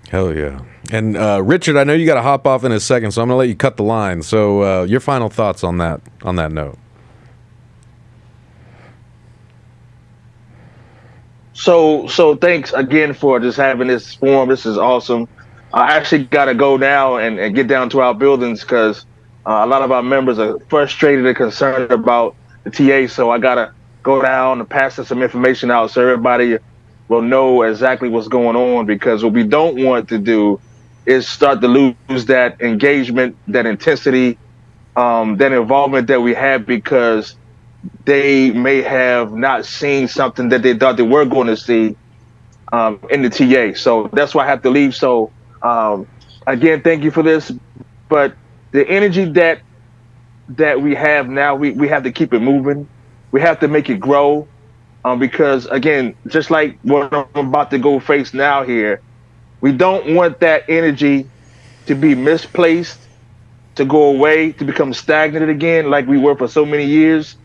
Hell yeah. And Richard, I know you got to hop off in a second, so I'm going to let you cut the line. So your final thoughts on that note. So thanks again for just having this forum. This is awesome. I actually got to go now and get down to our buildings because a lot of our members are frustrated and concerned about the TA. So I got to go down and pass some information out so everybody will know exactly what's going on, because what we don't want to do is start to lose that engagement, that intensity, that involvement that we have, because they may have not seen something that they thought they were going to see in the TA. So that's why I have to leave. So again, thank you for this. But the energy that we have now, we have to keep it moving. We have to make it grow. Because again, just like what I'm about to go face now here, we don't want that energy to be misplaced, to go away, to become stagnant again, like we were for so many years.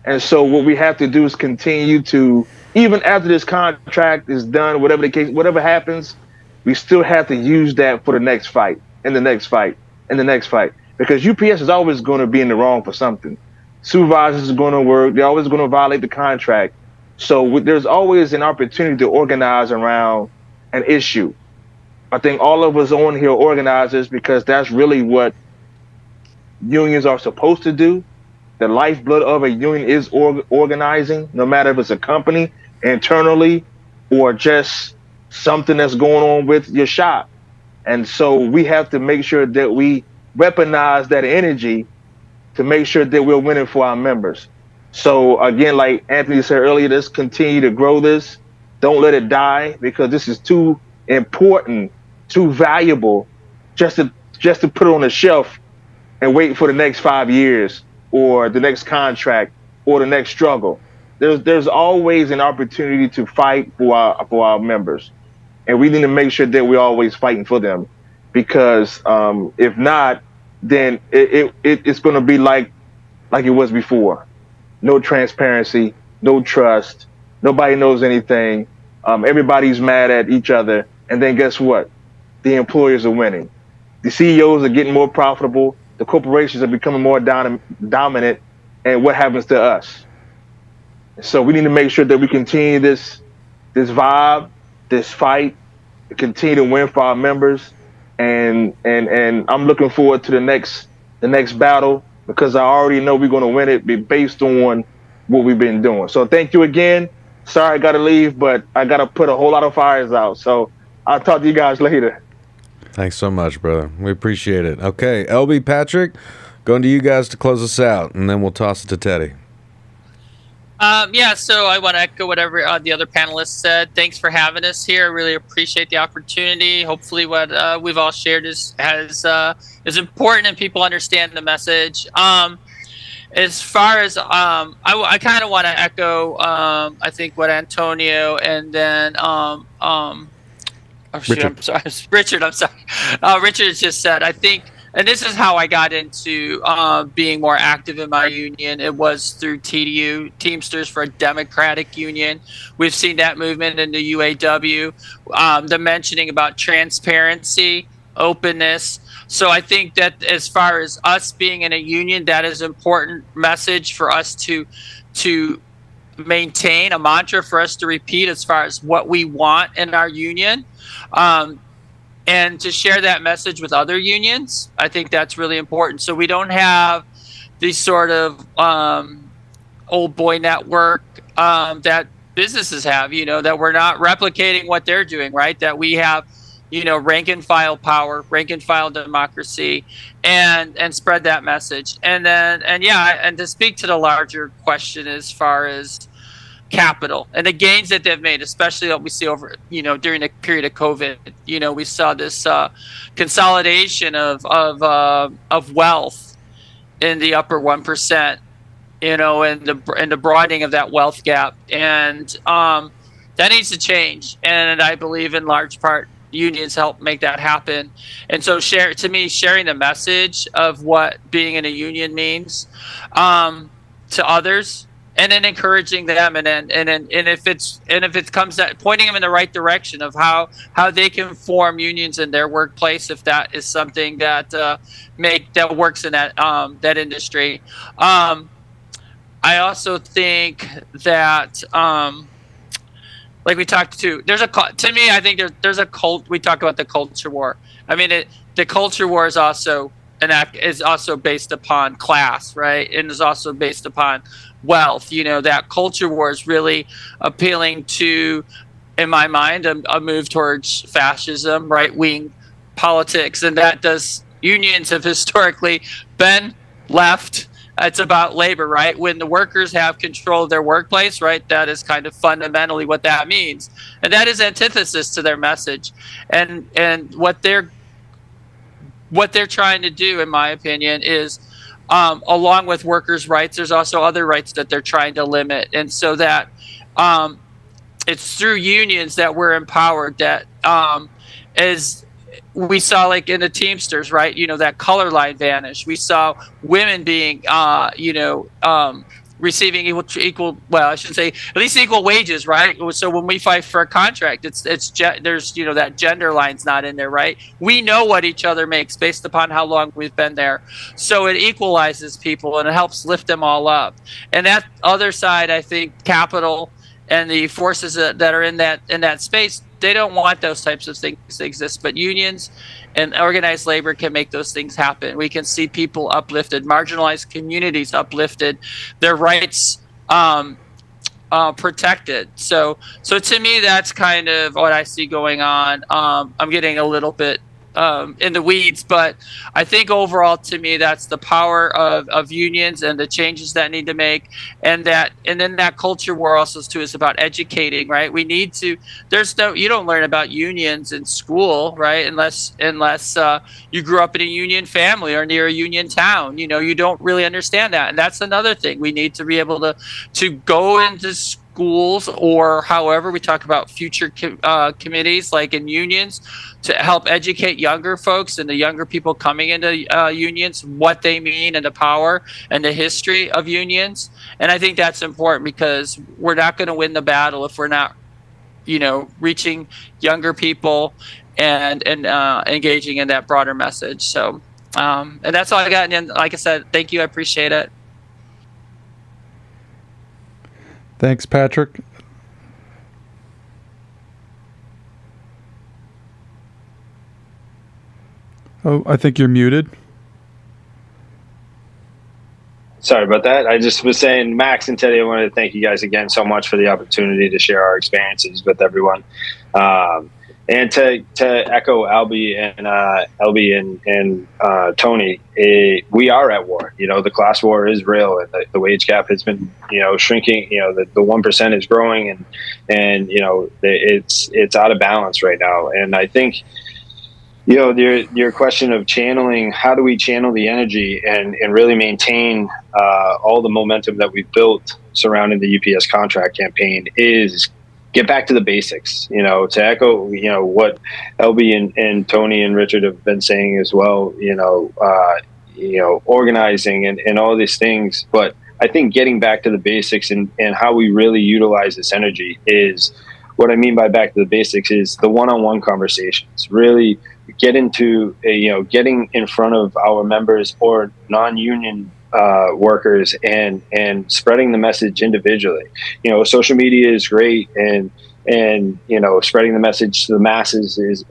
And so what we have to do is continue to, even after this contract is done, whatever the case, whatever happens, we still have to use that for the next fight, and the next fight, and the next fight. Because UPS is always going to be in the wrong for something. Supervisors are going to work. They're always going to violate the contract. So there's always an opportunity to organize around an issue. I think all of us on here are organizers, because that's really what unions are supposed to do. The lifeblood of a union is organizing, no matter if it's a company internally or just something that's going on with your shop. And so we have to make sure that we weaponize that energy to make sure that we're winning for our members. So again, like Anthony said earlier, let's continue to grow this. Don't let it die, because this is too important, too valuable just to put it on the shelf and wait for the next 5 years or the next contract or the next struggle. There's always an opportunity to fight for our members. And we need to make sure that we're always fighting for them, because if not, then it's going to be like it was before. No transparency, no trust. Nobody knows anything. Everybody's mad at each other. And then guess what? The employers are winning. The CEOs are getting more profitable. The corporations are becoming more dominant. And what happens to us? So we need to make sure that we continue this vibe, this fight, to continue to win for our members. And I'm looking forward to the next battle, because I already know we're going to win it based on what we've been doing. So thank you again. Sorry I got to leave, but I got to put a whole lot of fires out. So I'll talk to you guys later. Thanks so much, brother. We appreciate it. Okay, Alby, Patrick, Going to you guys to close us out, and then we'll toss it to Teddy. So I want to echo whatever the other panelists said. Thanks for having us here. I really appreciate the opportunity. Hopefully what we've all shared is important and people understand the message. As far as I kind of want to echo I think what Antonio and then Richard has just said. I think, and this is how I got into being more active in my union. It was through TDU, Teamsters for a Democratic Union. We've seen that movement in the UAW, the mentioning about transparency, openness. So I think that as far as us being in a union, that is an important message for us to maintain, a mantra for us to repeat as far as what we want in our union. And to share that message with other unions, I think that's really important. So we don't have these sort of old boy network that businesses have, that we're not replicating what they're doing, right? That we have, rank and file power, rank and file democracy, and spread that message. And to speak to the larger question as far as capital and the gains that they've made, especially what we see over, during the period of COVID. We saw this consolidation of wealth in the upper 1%, and the broadening of that wealth gap, and that needs to change. And I believe in large part unions help make that happen. And so sharing the message of what being in a union means to others, and then encouraging them, and if it comes to pointing them in the right direction of how they can form unions in their workplace, if that is something that works in that industry. I also think that like we talked to, I think there's a cult. We talk about the culture war. I mean, the culture war is also based upon class, right? And is also based upon wealth. That culture war is really appealing to, in my mind, a move towards fascism, right-wing politics, and unions have historically been left. It's about labor, right? When the workers have control of their workplace, right? That is kind of fundamentally what that means, and that is antithesis to their message, and what they're trying to do, in my opinion, is along with workers' rights, there's also other rights that they're trying to limit. And so that it's through unions that we're empowered, that as we saw, like in the Teamsters, right? That color line vanished. We saw women being, receiving equal, well, I should say at least equal wages, right? So when we fight for a contract, there's that gender line's not in there, right? We know what each other makes based upon how long we've been there. So it equalizes people and it helps lift them all up. And that other side, I think, capital and the forces that are in that space, they don't want those types of things to exist, but unions and organized labor can make those things happen. We can see people uplifted, marginalized communities uplifted, their rights protected. So to me, that's kind of what I see going on. I'm getting a little bit in the weeds, but I think overall, to me, that's the power of unions and the changes that need to make, and then that culture war also too is about educating, right? We need to. You don't learn about unions in school, right? Unless you grew up in a union family or near a union town. You don't really understand that, and that's another thing. We need to be able to go into schools, or however we talk about future committees like in unions, to help educate younger folks and the younger people coming into unions what they mean and the power and the history of unions. And I think that's important, because we're not going to win the battle if we're not reaching younger people and engaging in that broader message. So and that's all I got. And like I said, thank you, I appreciate it. Thanks, Patrick. Oh, I think you're muted. Sorry about that. I just was saying, Max and Teddy, I wanted to thank you guys again so much for the opportunity to share our experiences with everyone. And to echo Alby and Tony, we are at war. The class war is real, and the wage gap has been shrinking. The 1% is growing, and it's out of balance right now. And I think your question of channeling, how do we channel the energy and really maintain all the momentum that we've built surrounding the UPS contract campaign is get back to the basics, to echo, what Alby and Tony and Richard have been saying as well, organizing and all these things. But I think getting back to the basics and how we really utilize this energy is what I mean by back to the basics is the one-on-one conversations, really get into, getting in front of our members or non-union workers and spreading the message individually. Social media is great, and spreading the message to the masses is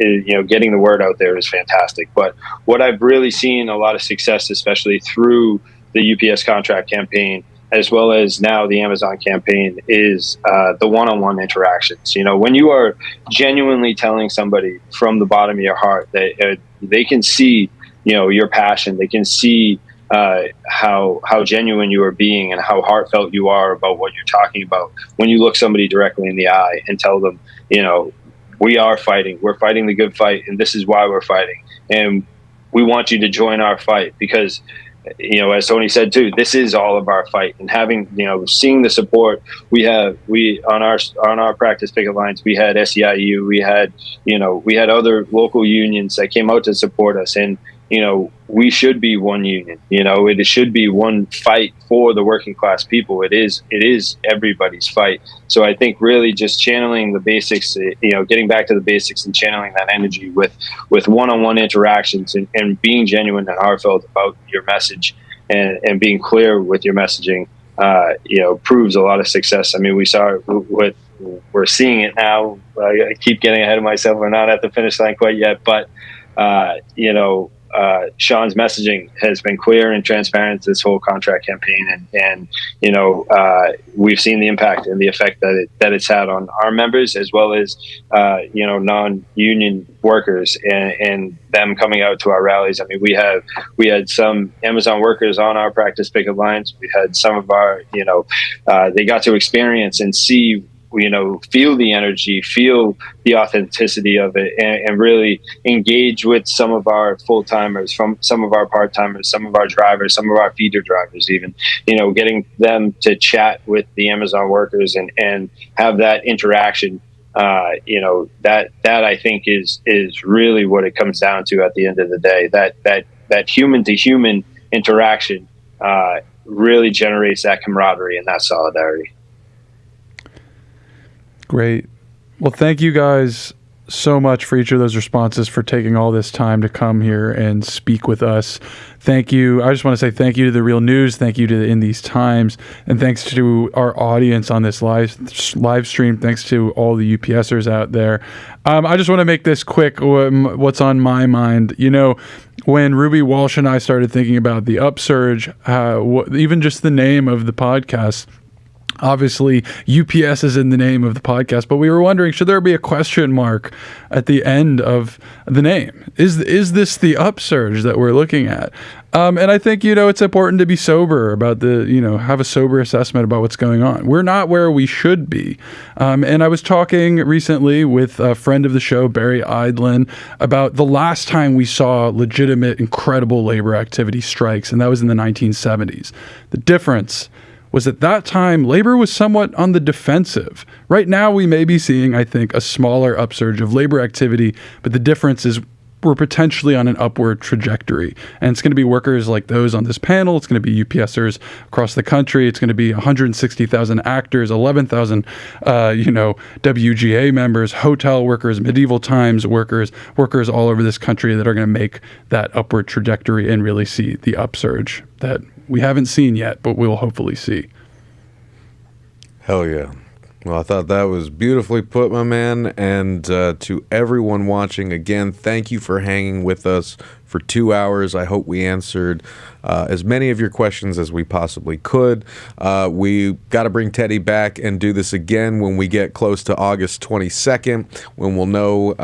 getting the word out there is fantastic. But what I've really seen a lot of success, especially through the UPS contract campaign, as well as now the Amazon campaign, is the one-on-one interactions. When you are genuinely telling somebody from the bottom of your heart that they can see, your passion, they can see how genuine you are being and how heartfelt you are about what you're talking about. When you look somebody directly in the eye and tell them, we are fighting, we're fighting the good fight, and this is why we're fighting, and we want you to join our fight because, as Tony said too, this is all of our fight. And having, seeing the support we on our practice picket lines, we had SEIU, we had other local unions that came out to support us, and we should be one union. It should be one fight for the working class people. It is everybody's fight. So I think really just channeling the basics, getting back to the basics and channeling that energy with one-on-one interactions and being genuine and heartfelt about your message and being clear with your messaging, proves a lot of success. I mean, we saw it we're seeing it now. I keep getting ahead of myself. We're not at the finish line quite yet, but Sean's messaging has been clear and transparent this whole contract campaign, and we've seen the impact and the effect that it's had on our members as well as non-union workers and them coming out to our rallies. I mean, we had some Amazon workers on our practice picket lines. We had some of our they got to experience and see, feel the energy, feel the authenticity of it, and really engage with some of our full-timers, from some of our part-timers, some of our drivers, some of our feeder drivers even, getting them to chat with the Amazon workers and have that interaction. That I think is really what it comes down to at the end of the day, that human-to-human interaction really generates that camaraderie and that solidarity. Great. Well, thank you guys so much for each of those responses, for taking all this time to come here and speak with us. Thank you. I just want to say thank you to The Real News. Thank you to In These Times. And thanks to our audience on this live stream. Thanks to all the UPSers out there. I just want to make this quick, what's on my mind. When Ruby Walsh and I started thinking about the Upsurge, even just the name of the podcast, obviously, UPS is in the name of the podcast, but we were wondering, should there be a question mark at the end of the name? Is this the Upsurge that we're looking at? And I think, it's important to be sober about have a sober assessment about what's going on. We're not where we should be. And I was talking recently with a friend of the show, Barry Eidlin, about the last time we saw legitimate, incredible labor activity strikes, and that was in the 1970s. The difference was at that time, labor was somewhat on the defensive. Right now, we may be seeing, I think, a smaller upsurge of labor activity, but the difference is we're potentially on an upward trajectory. And it's going to be workers like those on this panel. It's going to be UPSers across the country. It's going to be 160,000 actors, 11,000, WGA members, hotel workers, medieval times workers all over this country that are going to make that upward trajectory and really see the upsurge that we haven't seen yet, but we'll hopefully see. Hell yeah. Well, I thought that was beautifully put, my man. And to everyone watching, again, thank you for hanging with us for 2 hours. I hope we answered as many of your questions as we possibly could. We got to bring Teddy back and do this again when we get close to August 22nd, when we'll know,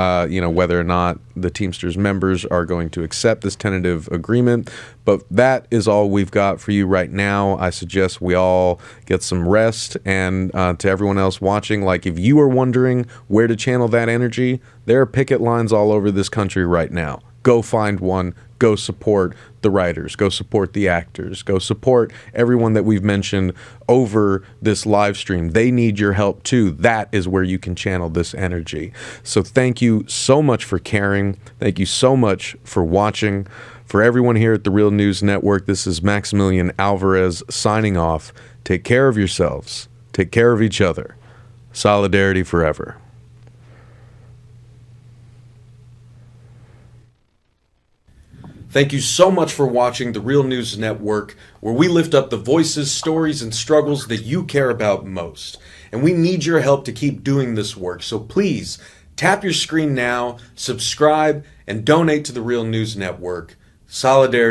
whether or not the Teamsters members are going to accept this tentative agreement. But that is all we've got for you right now. I suggest we all get some rest. And to everyone else watching, like, if you are wondering where to channel that energy, there are picket lines all over this country right now. Go find one. Go support the writers. Go support the actors. Go support everyone that we've mentioned over this live stream. They need your help too. That is where you can channel this energy. So thank you so much for caring. Thank you so much for watching. For everyone here at the Real News Network, this is Maximilian Alvarez signing off. Take care of yourselves. Take care of each other. Solidarity forever. Thank you so much for watching the Real News Network, where we lift up the voices, stories, and struggles that you care about most. And we need your help to keep doing this work. So please, tap your screen now, subscribe, and donate to the Real News Network. Solidarity.